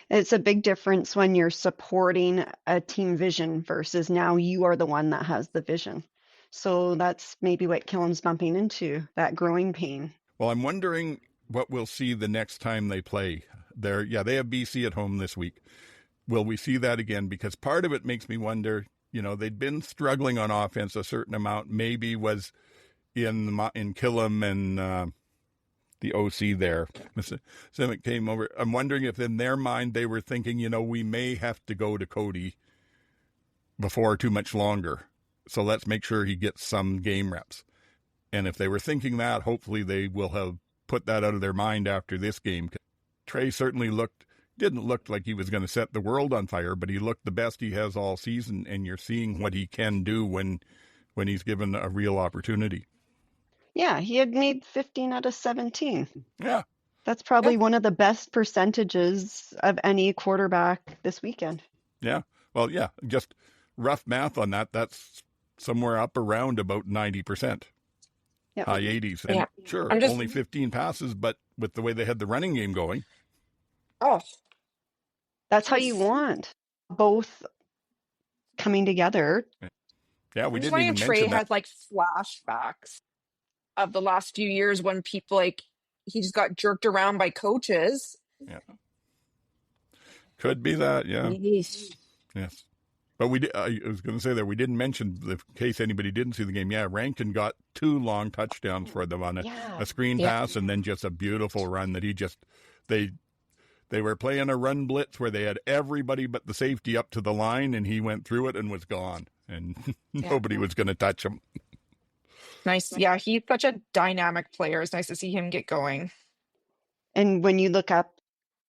It's a big difference when you're supporting a team vision versus now you are the one that has the vision. So that's maybe what Killam's bumping into, that growing pain. Well, I'm wondering what we'll see the next time they play. They have BC at home this week. Will we see that again? Because part of it makes me wonder, they'd been struggling on offense a certain amount, maybe was in Killam and the OC there. Simic came over. I'm wondering if in their mind they were thinking, we may have to go to Cody before too much longer. So let's make sure he gets some game reps. And if they were thinking that, hopefully they will have put that out of their mind after this game. Trey certainly didn't look like he was going to set the world on fire, but he looked the best he has all season, and you're seeing what he can do when he's given a real opportunity. Yeah, he had made 15 out of 17. Yeah. That's probably one of the best percentages of any quarterback this weekend. Yeah. Well, yeah, just rough math on that. That's somewhere up around about 90%. Yep. High 80s. And sure, only 15 passes, but with the way they had the running game going. Oh. That's how you want both coming together. Yeah, we didn't even Trey mention that. had like flashbacks of the last few years when people he just got jerked around by coaches. Yeah. Could be that, yeah. Yeesh. Yes. But I was going to say that we didn't mention, in case anybody didn't see the game, Rankin got 2 long touchdowns for them on a screen pass and then just a beautiful run that they were playing a run blitz where they had everybody but the safety up to the line, and he went through it and was gone, and nobody was going to touch him. Nice. Yeah, he's such a dynamic player. It's nice to see him get going. And when you look up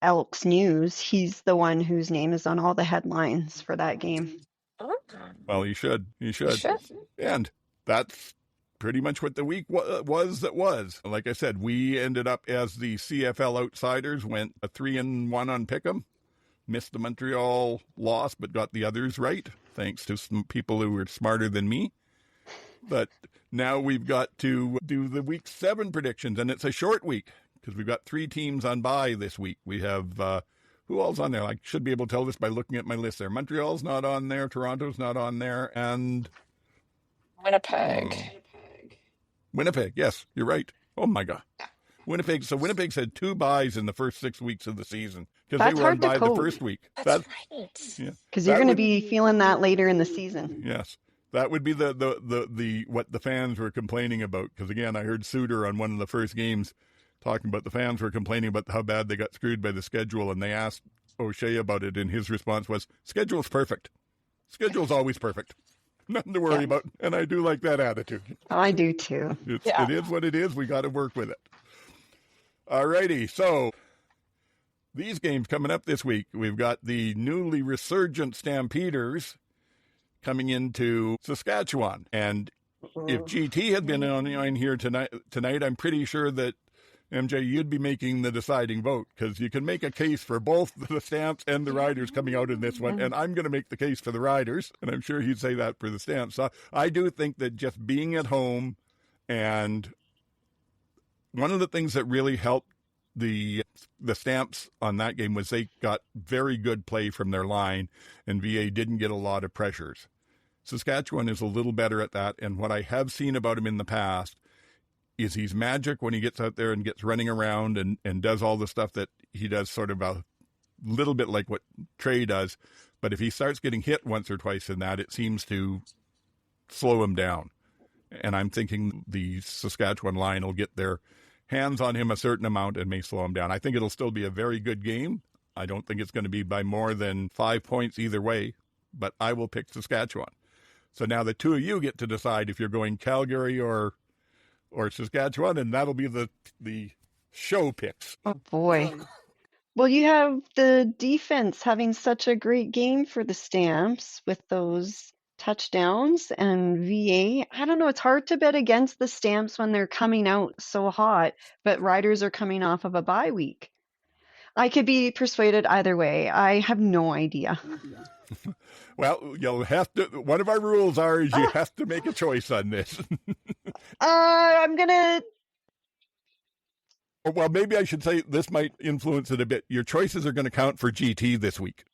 Elks News, he's the one whose name is on all the headlines for that game. Well, he should. And that's pretty much what the week was. Like I said, we ended up as the CFL Outsiders, went a 3-1 on Pick'em, missed the Montreal loss, but got the others right, thanks to some people who were smarter than me. But now we've got to do the week 7 predictions, and it's a short week because we've got 3 teams on bye this week. We have, who all's on there? I should be able to tell this by looking at my list there. Montreal's not on there, Toronto's not on there, and Winnipeg, yes, you're right. Oh, my God. Winnipeg. So Winnipeg's had 2 byes in the first 6 weeks of the season because they were on bye the first week. That's right. Yeah. Because you're going to be feeling that later in the season. Yes. That would be the what the fans were complaining about. Because, again, I heard Suter on one of the first games talking about the fans were complaining about how bad they got screwed by the schedule. And they asked O'Shea about it, and his response was, schedule's perfect. Schedule's always perfect. Nothing to worry about. And I do like that attitude. I do too. It is what it is. We got to work with it. All righty. So these games coming up this week, we've got the newly resurgent Stampeders coming into Saskatchewan. And if GT had been on here tonight, I'm pretty sure that MJ, you'd be making the deciding vote because you can make a case for both the Stamps and the Riders coming out in this one. And I'm going to make the case for the Riders, and I'm sure he'd say that for the Stamps. So I do think that just being at home, and one of the things that really helped the Stamps on that game was they got very good play from their line, and VA didn't get a lot of pressures. Saskatchewan is a little better at that, and what I have seen about him in the past is he's magic when he gets out there and gets running around and does all the stuff that he does, sort of a little bit like what Trey does. But if he starts getting hit once or twice in that, it seems to slow him down. And I'm thinking the Saskatchewan line will get their hands on him a certain amount and may slow him down. I think it'll still be a very good game. I don't think it's going to be by more than 5 points either way, but I will pick Saskatchewan. So now the two of you get to decide if you're going Calgary or Saskatchewan, and that'll be the show picks. Oh, boy. Well, you have the defense having such a great game for the Stamps with those touchdowns, and VA, I don't know, it's hard to bet against the Stamps when they're coming out so hot, but Riders are coming off of a bye week. I could be persuaded either way. I have no idea. Well, you'll have to. One of our rules is you have to make a choice on this. I'm gonna. Well, maybe I should say this might influence it a bit. Your choices are going to count for GT this week,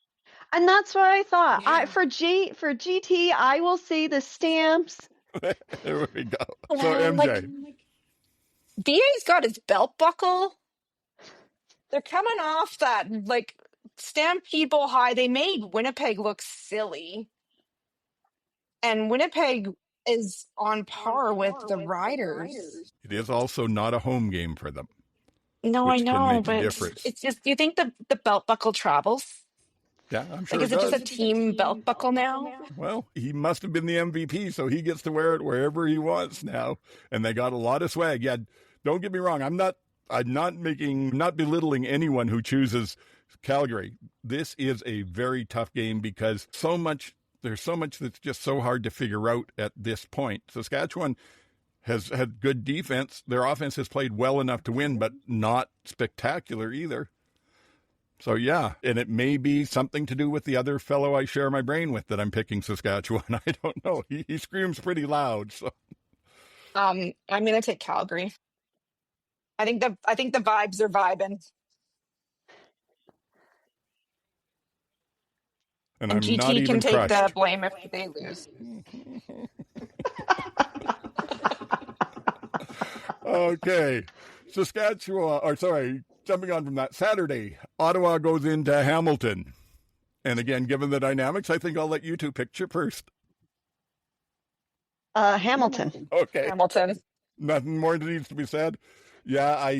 and that's what I thought. Yeah. For GT, I will say the Stamps. There we go. So MJ, VA's got his belt buckle. They're coming off that Stampede Bowl high. They made Winnipeg look silly. And Winnipeg is on par with the Riders. It is also not a home game for them. No, I know, but it's just, do you think the belt buckle travels? Yeah, I'm sure is it just a team belt buckle now? Well, he must have been the MVP, so he gets to wear it wherever he wants now. And they got a lot of swag. Yeah, don't get me wrong. I'm not belittling anyone who chooses Calgary. This is a very tough game because there's so much that's just so hard to figure out at this point. Saskatchewan has had good defense. Their offense has played well enough to win, but not spectacular either. So, yeah, and it may be something to do with the other fellow I share my brain with that I'm picking Saskatchewan. I don't know. He screams pretty loud. So, I'm going to take Calgary. I think the vibes are vibing. and And I'm GT not even can take crushed. the blame if they lose. Okay. Jumping on from that, Saturday, Ottawa goes into Hamilton. And again, given the dynamics, I think I'll let you two picture first. Hamilton. Okay. Hamilton. Nothing more that needs to be said. Yeah,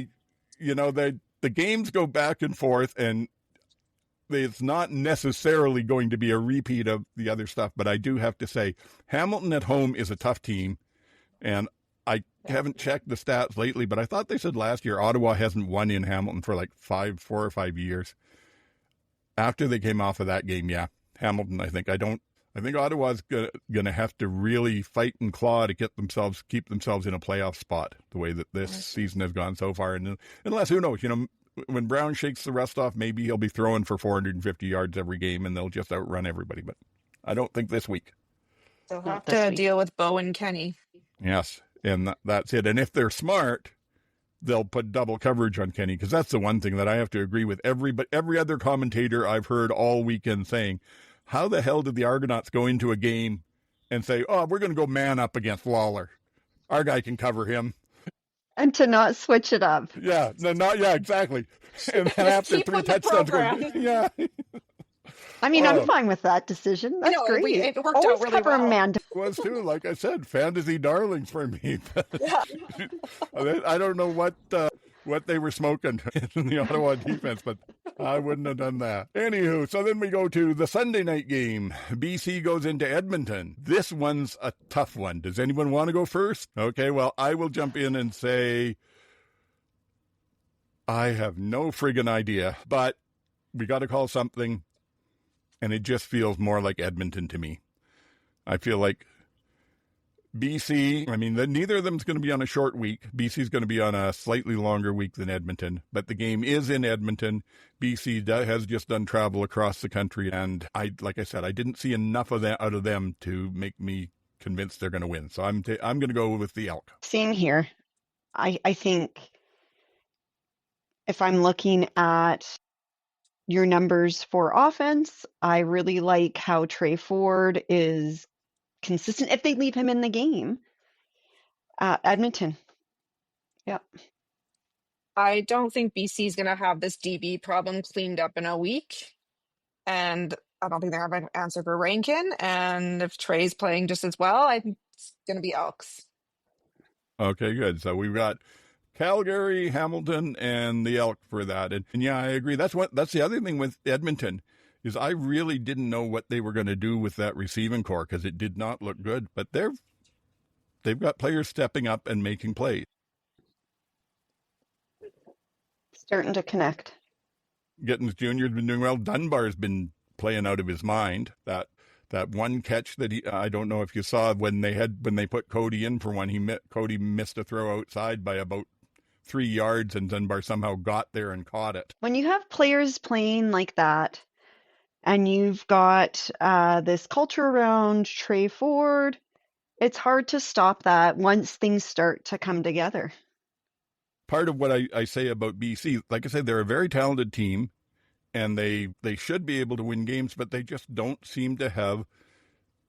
the games go back and forth, and it's not necessarily going to be a repeat of the other stuff, but I do have to say, Hamilton at home is a tough team, and I haven't checked the stats lately, but I thought they said last year Ottawa hasn't won in Hamilton for like 4 or 5 years. After they came off of that game, yeah, Hamilton, I think Ottawa's going to have to really fight and claw to keep themselves in a playoff spot the way that this season has gone so far. And unless, who knows, when Brown shakes the rust off, maybe he'll be throwing for 450 yards every game and they'll just outrun everybody. But I don't think this week. They'll have to deal with Bo and Kenny. Yes, and that's it. And if they're smart, they'll put double coverage on Kenny, because that's the one thing that I have to agree with every other commentator I've heard all weekend saying, how the hell did the Argonauts go into a game and say, oh, we're going to go man up against Lawler? Our guy can cover him. And to not switch it up. Yeah, exactly. And then after 3 touchdowns, yeah. I mean, I'm fine with that decision. That's great. It worked Always out really cover well. man. Was too, like I said, fantasy darlings for me. I don't know what they were smoking in the Ottawa defense, but I wouldn't have done that. Anywho, so then we go to the Sunday night game. BC goes into Edmonton. This one's a tough one. Does anyone want to go first? Okay, well, I will jump in and say I have no friggin' idea, but we got to call something, and it just feels more like Edmonton to me. I feel like BC, neither of them is going to be on a short week. BC is going to be on a slightly longer week than Edmonton, but the game is in Edmonton. BC has just done travel across the country, and like I said, I didn't see enough of that out of them to make me convinced they're going to win. So I'm going to go with the Elk. Same here. I think if I'm looking at your numbers for offense, I really like how Trey Ford is consistent if they leave him in the game. Edmonton. Yeah. I don't think BC is going to have this DB problem cleaned up in a week. And I don't think they have an answer for Rankin. And if Trey's playing just as well, I think it's going to be Elks. Okay, good. So we've got Calgary, Hamilton, and the Elk for that. And yeah, I agree. That's the other thing with Edmonton is I really didn't know what they were going to do with that receiving core because it did not look good. But they've got players stepping up and making plays. Starting to connect. Gittins Jr. has been doing well. Dunbar's been playing out of his mind. That one catch that I don't know if you saw when they put Cody in for one, Cody missed a throw outside by about 3 yards, and Dunbar somehow got there and caught it. When you have players playing like that, and you've got this culture around Trey Ford, it's hard to stop that once things start to come together. Part of what I say about BC, like I said, they're a very talented team, and they should be able to win games, but they just don't seem to have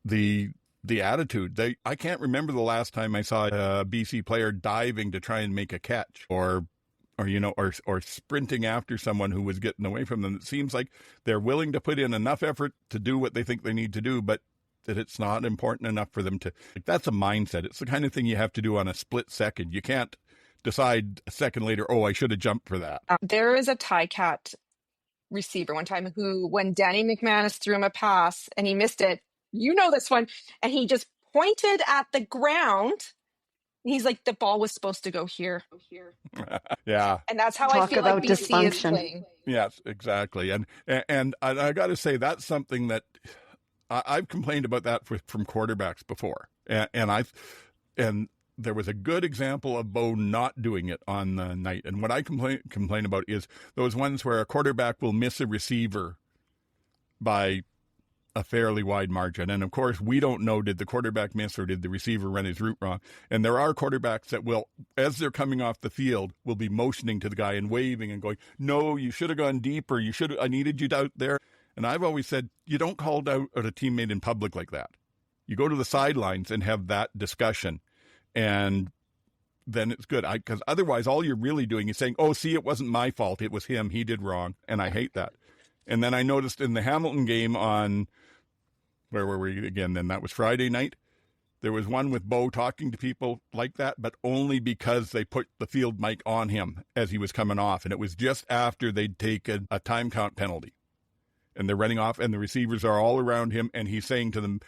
the attitude. I can't remember the last time I saw a BC player diving to try and make a catch or sprinting after someone who was getting away from them. It seems like they're willing to put in enough effort to do what they think they need to do, but that it's not important enough for them to. That's a mindset. It's the kind of thing you have to do on a split second. You can't decide a second later, oh, I should have jumped for that. There is a Tie-Cat receiver one time who, when Danny McManus threw him a pass and he missed it, this one, and he just pointed at the ground. He's like, the ball was supposed to go here. Yeah. And that's how Talk I feel like about BC is dysfunction. playing. Yes, exactly. And I got to say, that's something that I've complained about that from quarterbacks before. And there was a good example of Bo not doing it on the night. And what I complain about is those ones where a quarterback will miss a receiver by a fairly wide margin. And of course, we don't know, did the quarterback miss or did the receiver run his route wrong? And there are quarterbacks that will, as they're coming off the field, will be motioning to the guy and waving and going, no, you should have gone deeper. I needed you out there. And I've always said, you don't call out a teammate in public like that. You go to the sidelines and have that discussion. And then it's good. Because otherwise, all you're really doing is saying, oh, see, it wasn't my fault. It was him. He did wrong. And I hate that. And then I noticed in the Hamilton game on, where were we again then? That was Friday night. There was one with Bo talking to people like that, but only because they put the field mic on him as he was coming off. And it was just after they'd taken a time count penalty. And they're running off, and the receivers are all around him, and he's saying to them,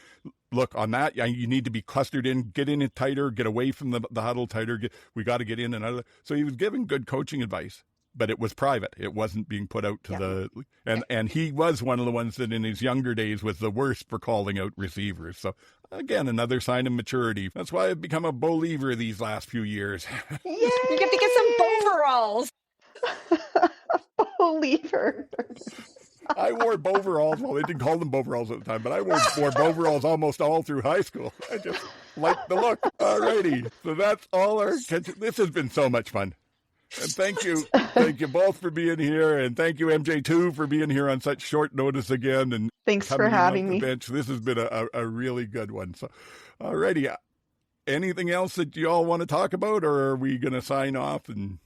look, on that, you need to be clustered in, get in it tighter, get away from the huddle tighter, we got to get in and out of it. So he was giving good coaching advice, but it was private. It wasn't being put out to and he was one of the ones that in his younger days was the worst for calling out receivers. So, again, another sign of maturity. That's why I've become a believer these last few years. You get to get some overalls. Believer. I wore Boveralls. Well, they didn't call them Boveralls at the time, but I wore Boveralls almost all through high school. I just liked the look. All righty. So that's all our attention. This has been so much fun. And thank you. Thank you both for being here. And thank you, MJ, too, for being here on such short notice again. And thanks for having me. Bench. This has been a really good one. So, all righty. Anything else that you all want to talk about, or are we going to sign off? And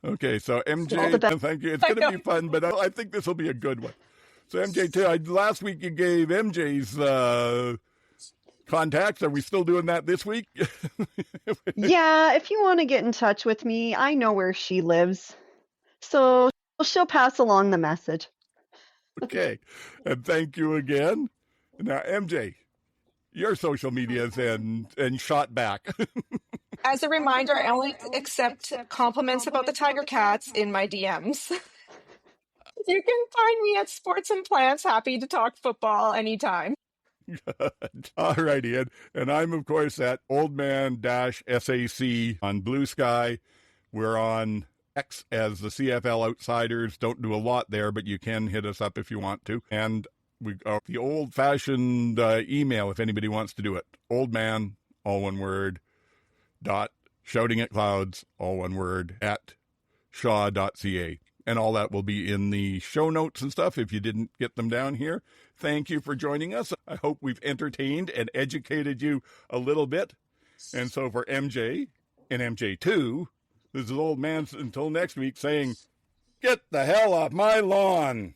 okay, so MJ, thank you. It's going to be fun, but I think this will be a good one. So MJ, too, last week you gave MJ's contacts. Are we still doing that this week? Yeah, if you want to get in touch with me, I know where she lives. So she'll pass along the message. Okay, and thank you again. Now, MJ, your social medias and shot back. As a reminder, I only accept compliments about the Tiger Cats in my DMs. You can find me at Sports and Plants. Happy to talk football anytime. Good. All righty. And I'm, of course, at oldman-SAC on Blue Sky. We're on X as the CFL Outsiders. Don't do a lot there, but you can hit us up if you want to. And we got the old-fashioned email if anybody wants to do it. Oldman, all one word, .shoutingatclouds, all one word, at shaw.ca. And all that will be in the show notes and stuff if you didn't get them down here. Thank you for joining us. I hope we've entertained and educated you a little bit. And so for MJ and MJ2, this is Old Man until next week saying, get the hell off my lawn.